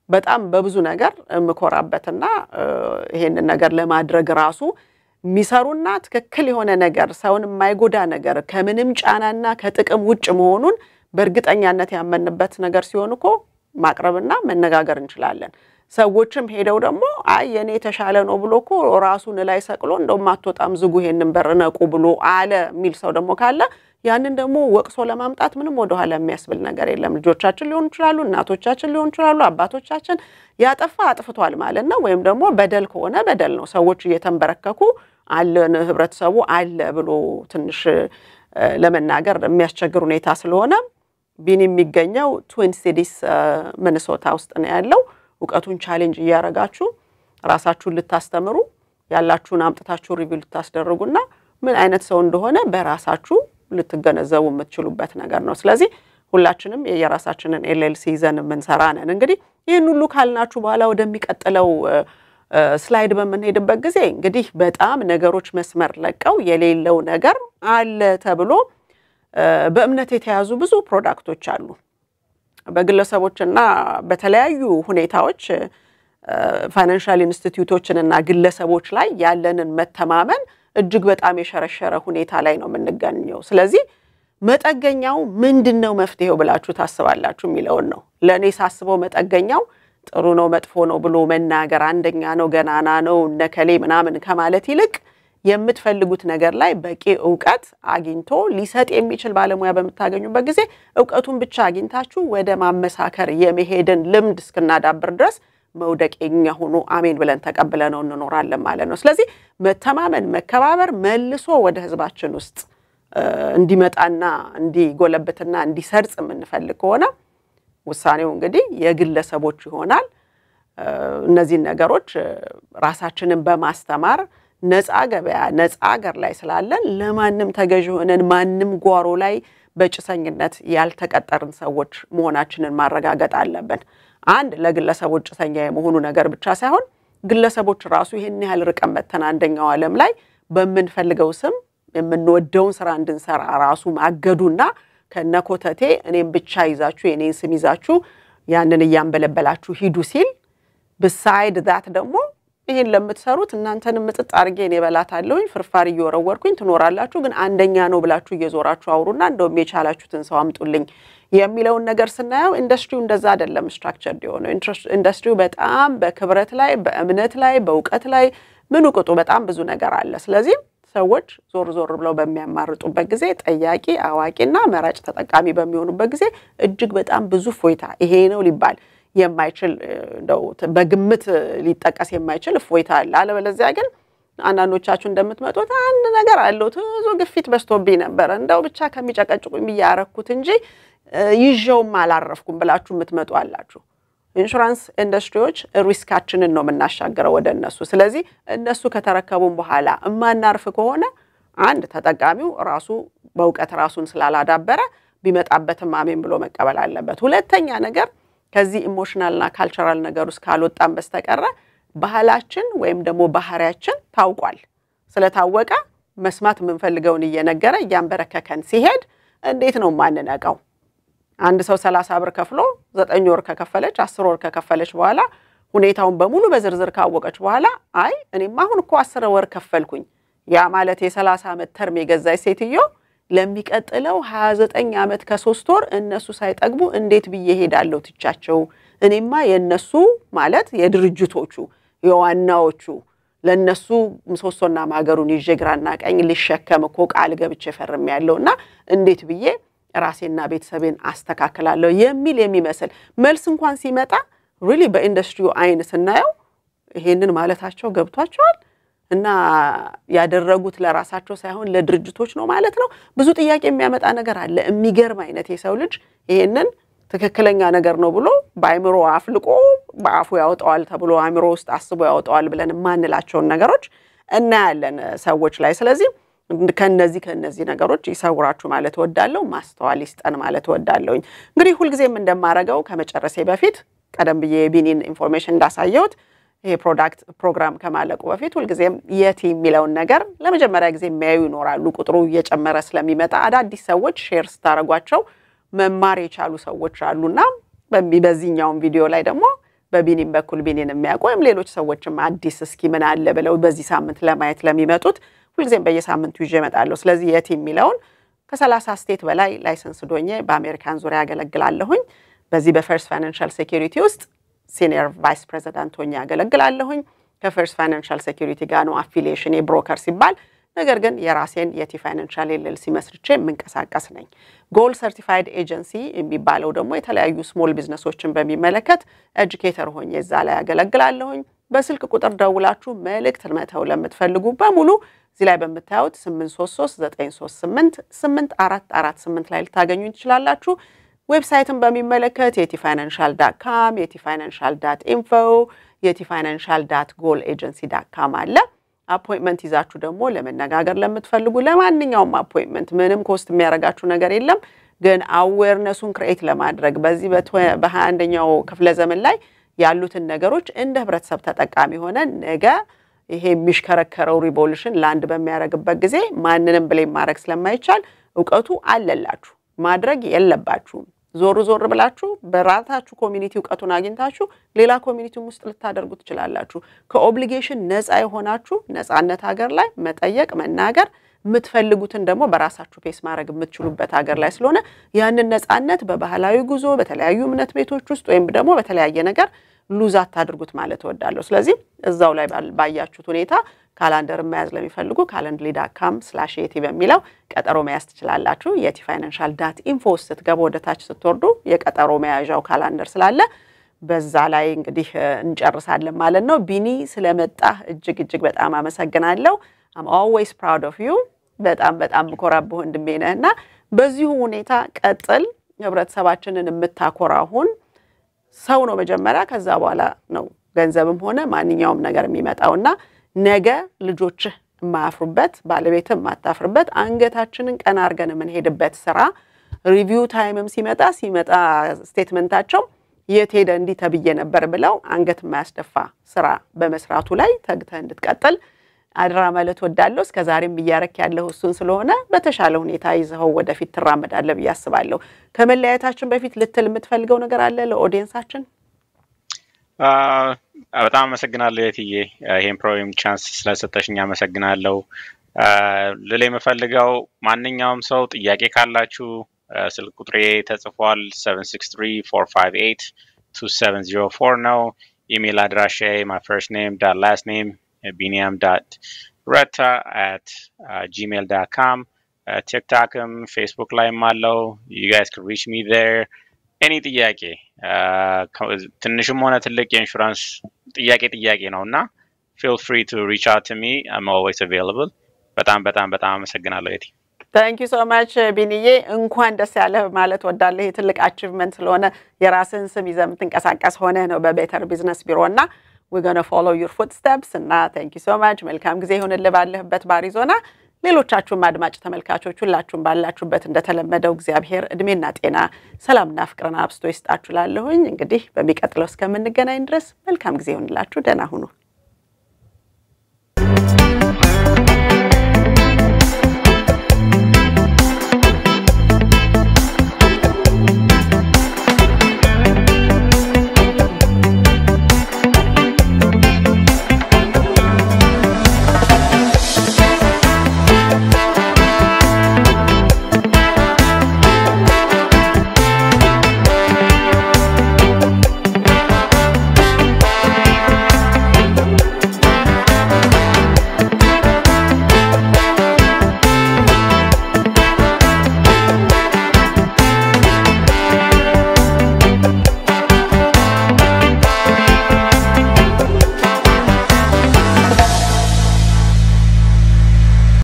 በጣም በብዙ ነገር መኮራበትና ይሄንን ነገር ለማድረግ ራሱ ሚሰሩና ትክክል የሆነ ነገር ሰውን የማይጎዳ ነገር ከምንም ጫናና ከጥቅም ውጭ መሆኑን በእርግጠኛነት ያመንበት ነገር ሲሆንኮ ማቅረብና መነጋገር እንችላለን ሰዎችም ሄደው ደግሞ አይ የኔ ተሻለ ነው ብሎኮ ራሱን ላይ ሰቅሎ እንደውም አትወጣም ዝጉ ይሄንን በርነቁ ብሎ አለ ሚል ሰው ደግሞ ካለ ያንን ደግሞ ወቅሶ ለማምጣት ምንም ወደ ኋላ የሚያስብል ነገር የለም ልጆቻችን ሊሆን ይችላሉ እናቶቻችን ሊሆን ይችላሉ አባቶቻችን ያጠፋ አጥፍቷል ማለት ነው ወይም ደግሞ በደል ከሆነ በደል ነው ሰዎች እየተንበረከኩ አለን ህብረተሰቡ አለ ብሎ ትንሽ ለመናገር የሚያስቸግር ሁኔታ ስለሆነ ቢኒ የሚገኘው ትዊን ሲቲስ ሚኒሶታ ውስጥ ነው ያለው ዕውቀቱን ቻሌንጅ እያረጋችሁ ራሳችሁን ልታስተምሩ ያላችሁን አምጥታችሁ ሪቪው ልታስደርጉና ምን አይነት ሰው እንደሆነ በራሳችሁ ልትገነዘቡ የምትችሉበት ነገር ነው ስለዚህ ሁላችንም የራሳችንን ኤልኤልሲ ይዘን መንሰራ ነን እንግዲህ ይሄን ሁሉ ካልናችሁ በኋላ ወደሚቀጥለው ስላይድ በመንሄድበት ጊዜ እንግዲህ በጣም ነገሮች መስመር ለቀው የሌለው ነገር አለ ተብሎ በእምነት የተያዙ ብዙ ፕሮዳክቶች አሉ በግለሰቦችና በተለያዩ ሁኔታዎች ፋይናንሻል ኢንስቲትዩቶችንና ግለሰቦች ላይ ያለንን መተማመን እጅግ በጣም የሸረሸረ ሁኔታ ላይ ነው የምንገኘው ስለዚህ መጠገኛው ምንድነው መፍትሄው ብላችሁ ታስባላችሁ የሚለውን ነው ለኔ ሳስበው መጠገኛው ጥሩ ነው መጥፎ ነው ብሎ መናገር አንደኛ ነው ገናና ነው ነከሌ ምናምን ከማለት ይልቅ የምትፈልጉት ነገር ላይ በቂ ዕውቀት አግኝቶ ሊሰጥ የሚችል ባለሙያ በመታገኙበት ጊዜ ዕውቀቱን ብቻ አግኝታችሁ ወደ ማመሳከር የመሄድን ልምድ እስከናዳብር ድረስ መውደቅኛ ሆኖ አሜን ብለን ተቀብለነው እንኖራለን ማለት ነው ስለዚህ መተማመን መከባበር መልሶ ወደ ህዝባችን ውስጥ እንዲመጣና እንዲጎለብትና እንዲሰርጽ የምንፈልግ ከሆነ ውሳኔው እንግዲህ የግለሰቦች ይሆናል እነዚህ ነገሮች ራሳችንን በማስተማር ነፃ ገበያ ነፃ ሀገር ላይ ስላለን ለማንም ተገዥ ሆነን ማንም ጓሮ ላይ በጭሰኝነት ያልተቀጠርን ሰዎች መሆናችንን ማረጋገጥ አለብን አንድ ለግለሰቦች ጭሰኛ የመሆኑ ነገር ብቻ ሳይሆን ግለሰቦች ራሱ ይሄን ያህል ርቀም መተና አንደኛው ዓለም ላይ በመንፈልገው ስም የምንወደውን ስራ እንድንሰራ ራሱ ማገዱና ከነኮተቴ እኔም ብቻ ይዛችሁ የኔን ስም ይዛችሁ ያንን ያንበለበላችሁ ሂዱ ሲል beside that ደግሞ ይሄን ለምትሰሩት እናንተንም ምጥጥ አርጌ እኔ በላታለሁኝ ፍርፋሪ እየወረወርኩኝ ትኖራላችሁ ግን አንደኛ ነው ብላችሁ እየዞራችሁ አውሩና እንደውም የቻላችሁትን ሰው አምጡልኝ የሚለውን ነገር ስናየው ኢንዱስትሪው እንደዛ አይደለም ስትራክቸርድ የሆነው ኢንዱስትሪው በጣም በክብረት ላይ በእምነት ላይ በዕውቀት ላይ ምን ቁጡ በጣም ብዙ ነገር አለ ስለዚህ ሰዎች ዞር ብለው በሚያማርጡበት ጊዜ ጠያቂ አዋቂና መራጭ ተጠቃሚ በሚሆኑበት ጊዜ እጅግ በጣም ብዙ ፎይታ ይሄ ነው ሊባል የማይችል እንደው በግምት ሊጠቀስ የማይችል ፎይታ አለ አለበለዚያ ግን አንዳንዶቻችሁ እንደምትመጡት አንድ ነገር አለው ብዙ ግፊት በስቶብኝ ነበር እንደው ብቻ ከሚጨቀጭቁኝ ያረኩት እንጂ ይዤውም አላረፍኩም ብላችሁ የምትመጡ አላችሁ ኢንሹራንስ ኢንዱስትሪዎች ሪስካችንን ነው የምናሻገረው ወደ እነሱ ስለዚህ እነሱ ከተረከቡን በኋላ እማናርፍ ከሆነ አንድ ተጠቃሚው ራሱ በዕውቀት ራሱን ስላላዳበረ ቢመጣበትም አሜን ብሎ መቀበል አለበት ሁለተኛ ነገር ከዚህ ኢሞሽናልና ካልቸራል ነገር ውስጥ ካልወጣን በስተቀረ ባህላችን ወይም ደግሞ ባህሪያችን ታውቋል ስለታወቀ መስማት የምንፈልገውን እየነገረ ያንበረከከን ሲሄድ እንዴት ነው ማንነቀው አንድ ሰው 30 ብር ከፍሎ 9 ወር ከከፈለች 10 ወር ከከፈለች በኋላ ሁኔታውን በሙሉ በዝርዝር ካወቀች በኋላ አይ እኔማ አሁን እኮ 10 ወር ከፈልኩኝ ያ ማለት የ30 አመት ተርም የገዛይ ሴትዮ ለሚቀጥለው 29 አመት ከ3 ወር እነሱ ሳይጠግቡ እንዴት ብዬ ሄዳለው ትቻቸው እኔማ የነሱ ማለት የድርጅቶቹ የዋናዎቹ ለነሱ ምሰሶና ማገሩን ይጀግራና ቀኝ ሊሸከም እኮ ቃል ገብቼ ፈርም ያለውና እንዴት ብዬ ራሴና ቤተሰቤን አስተካክላለሁ የሚል የሚመስል መልስ እንኳን ሲመጣ really በኢንዱስትሪው አይን ስናየው ይሄንን ማለታቸው ገብቷቸዋል እና ያደረጉት ለራሳቸው ሳይሆን ለድርጅቶች ነው ማለት ነው ብዙ ጥያቄ የሚያመጣ ነገር አለ የሚገርም አይነት የሰው ልጅ ይሄንን ትክክለኛ ነገር ነው ብሎ ባይምሮ አፍልቆ ባፉ ያወጣዋል ተብሎ አምሮ ውስጥ አስቦ ያወጣዋል ብለን ማንላቸው ነገሮች እና ያለን ሰዎች ላይ ስለዚህ ከነዚህ ነገሮች ይሰውራችሁ ማለት ወዳለው ማስተዋል ይስጠን ማለት ወዳለውኝ እንግዲህ ሁሉ ጊዜም እንደማረጋው ከመጨረሴ በፊት ቀደም ብዬ ቢኒን ኢንፎርሜሽን እንዳሳየሁት ይሄ ፕሮዳክት ፕሮግራም ከማለቁ በፊት ሁሉ ጊዜም የቲ የሚለው ነገር ለመጀመሪያ ጊዜ የሚያዩ ይኖራሉ ቁጥሩ እየጨመረ ስለሚመጣ አዳዲስ ሰዎች ሼር ስታረጓቸው መማር የቻሉ ሰዎች አሉና በዚህኛው ቪዲዮ ላይ ደግሞ በቢኒን በኩል ቢኒን የሚያቆም ሌሎች ሰዎችም አዲስ እስኪ ምን አለ ብለው በዚህ ሳምንት ለማየት ለሚመጡት ሁሉ ጊዜም በየሳምንቱ ይዤ እመጣለሁ ስለዚህ የቲ የሚለውን ከ30 ስቴት በላይ ላይሰንስ ዶኜ በአሜሪካን ዙሪያ ያገለግላለሁኝ በዚህ በፈርስት ፋይናንሻል ሴኩሪቲ ውስጥ ሲኒየር ቫይስ ፕሬዚዳንት ሆኜ ያገለግላለሁኝ ከፈርስት ፋይናንሻል ሴኩሪቲ ጋር ነው አፊሊዬሽን የብሮከር ሲባል ነገር ግን የራሴን የቲ ፋይናንሻል ኤልኤልሲ መስርቼ መንቀሳቀስ ነኝ ጎል ሰርቲፋይድ ኤጀንሲ የሚባለው ደግሞ የተለያዩ ስሞል ቢዝነሶችን በሚመለከት ኤጁኬተር ሆኜ እዛ ላይ ያገለግላለሁኝ በስልክ ቁጥር ደውላችሁ መልእክት መተው ለምትፈልጉ በሙሉ እዚህ ላይ በመታየት 8339388448 ላይ ልታገኙ ትችላላችሁ ዌብሳይትን በሚመለከት yetifinancial.com yetifinancial.info yetifinancial.goalagency.com አለ አፖይንትመንት ይዛችሁ ደግሞ ለመነጋገር ለምትፈልጉ ለማንኛውም አፖይንትመንት ምንም ኮስት የሚያረጋችሁ ነገር የለም ግን አዌርነሱን ክሬት ለማድረግ በዚህ በ21ኛው ክፍለ ዘመን ላይ ያሉትን ነገሮች እንደ ህብረተሰብ ተጠቃሚ ሆነ ነገ ይሄ የሚሽከረከረው ሪቮሉሽን ላንድ በሚያረግበት ጊዜ ማንንም ብሌም ማድረግ ስለማይቻል ዕውቀቱ አለላችሁ ማድረግ የለባችሁ ዞር ብላችሁ በራታችሁ ኮሚኒቲ ዕውቀቱን አግኝታችሁ ሌላ ኮሚኒቲም ውስጥ ልታደርጉት ይችላልላችሁ ከኦብሊጌሽን ነፃ የሆናችሁ ነፃነት ሀገር ላይ መጠየቅ መናገር የምትፈልጉትን ደግሞ በራሳችሁ ፔስ ማድረግ የምትችሉበት ሀገር ላይ ስለሆነ ያንን ነፃነት በባህላዊ ጉዞ በተለያዩ እምነት ቤቶች ውስጥ ወይም ደግሞ በተለያየ ነገር ሉዝ አታድርጉት ማለት ወዳለሁ ስለዚህ እዛው ላይ ባያችሁት ሁኔታ ካላንደር መያዝ ለሚፈልጉ calendly.com/yeti በሚለው ቀጠሮ መያዝ ትችላላችሁ yetifinancial.info ስትገቡ ወደ ታች ስትወርዱ የቀጠሮ መያዣው ካላንደር ስላለ በዛ ላይ እንግዲህ እንጨርሳለን ማለት ነው ቢኒ ስለመጣ እጅግ በጣም አመሰግናለሁ I'm always proud of you በጣም ኮራብህ ወንድሜ ነህና በዚሁ ሁኔታ ቀጥል ህብረተሰባችንን የምታኮራሁን ሰው ነው መጀመሪያ ከዛ በኋላ ነው ገንዘብም ሆነ ማንኛውም ነገር የሚመጣውና ነገ ልጆች ማፍሩበት ባለቤትም ማታፍርበት አንገታችንን ቀና አርገን የምንሄድበት ስራ ሪቪው ታይምም ሲመጣ ስቴትመንታቸው የት ሄደ እንዲ ተብዬ ነበር ብለው አንገት ማያስደፋ ስራ በመስራቱ ላይ ተግተህ እንድትቀጥል አድራ ማለት ወዳለሁ እስከዛሬም በያረክ ያለው እሱን ስለሆነ በተሻለ ሁኔታ ይዘው ወደፊት ተራመዳለህ በያስባለሁ ከመለያየታችን በፊት ልትል የምትፈልገው ነገር አለ ለኦዲየንሳችን በጣም አመሰግናለሁ የትዬ ይሄን ፕሮግራም ቻንስ ስለሰጠሽኝ አመሰግናለሁ ለሌላ የምፈልገው ማንኛውም ሰው ጥያቄ ካላችሁ ስልክ ቁጥሬ ተጽፏል 7634582704 ነው ኢሜል አድራሻዬ my first name last name biniam.retta@gmail.com TikTokም Facebook ላይም አለው you guys can reach me there any ጥያቄ ትንሽም ሆነ ትልቅ የኢንሹራንስ ጥያቄ ነውና feel free to reach out to me I'm always available በጣም አመሰግናለሁ የቲ Thank you so much ቢኒዬ እንኳን ደስ ያለህ ማለት ወዳለህ ትልቅ አቺቭመንት ስለሆነ የራስን ስም ይዘህ የምትንቀሳቀስ ሆነ ነው በቤተር ቢዝነስ ቢሮና we're going to follow your footsteps and thank you so much መልካም ጊዜ ይሁንልህ ባለህበት ባሪዞና ሌሎቻችሁም አድማጭ ተመልካቾች ሁላችሁም ባላችሁበት እንደተለመደው እግዚአብሔር እድሜና ጤና ሰላምና ፍቅርና አብስቶ ይስጣችሁ ላለሁኝ እንግዲህ በሚቀጥለው እስከምንገናኝ ድረስ መልካም ጊዜ ይሁንላችሁ ደህና ሁኑ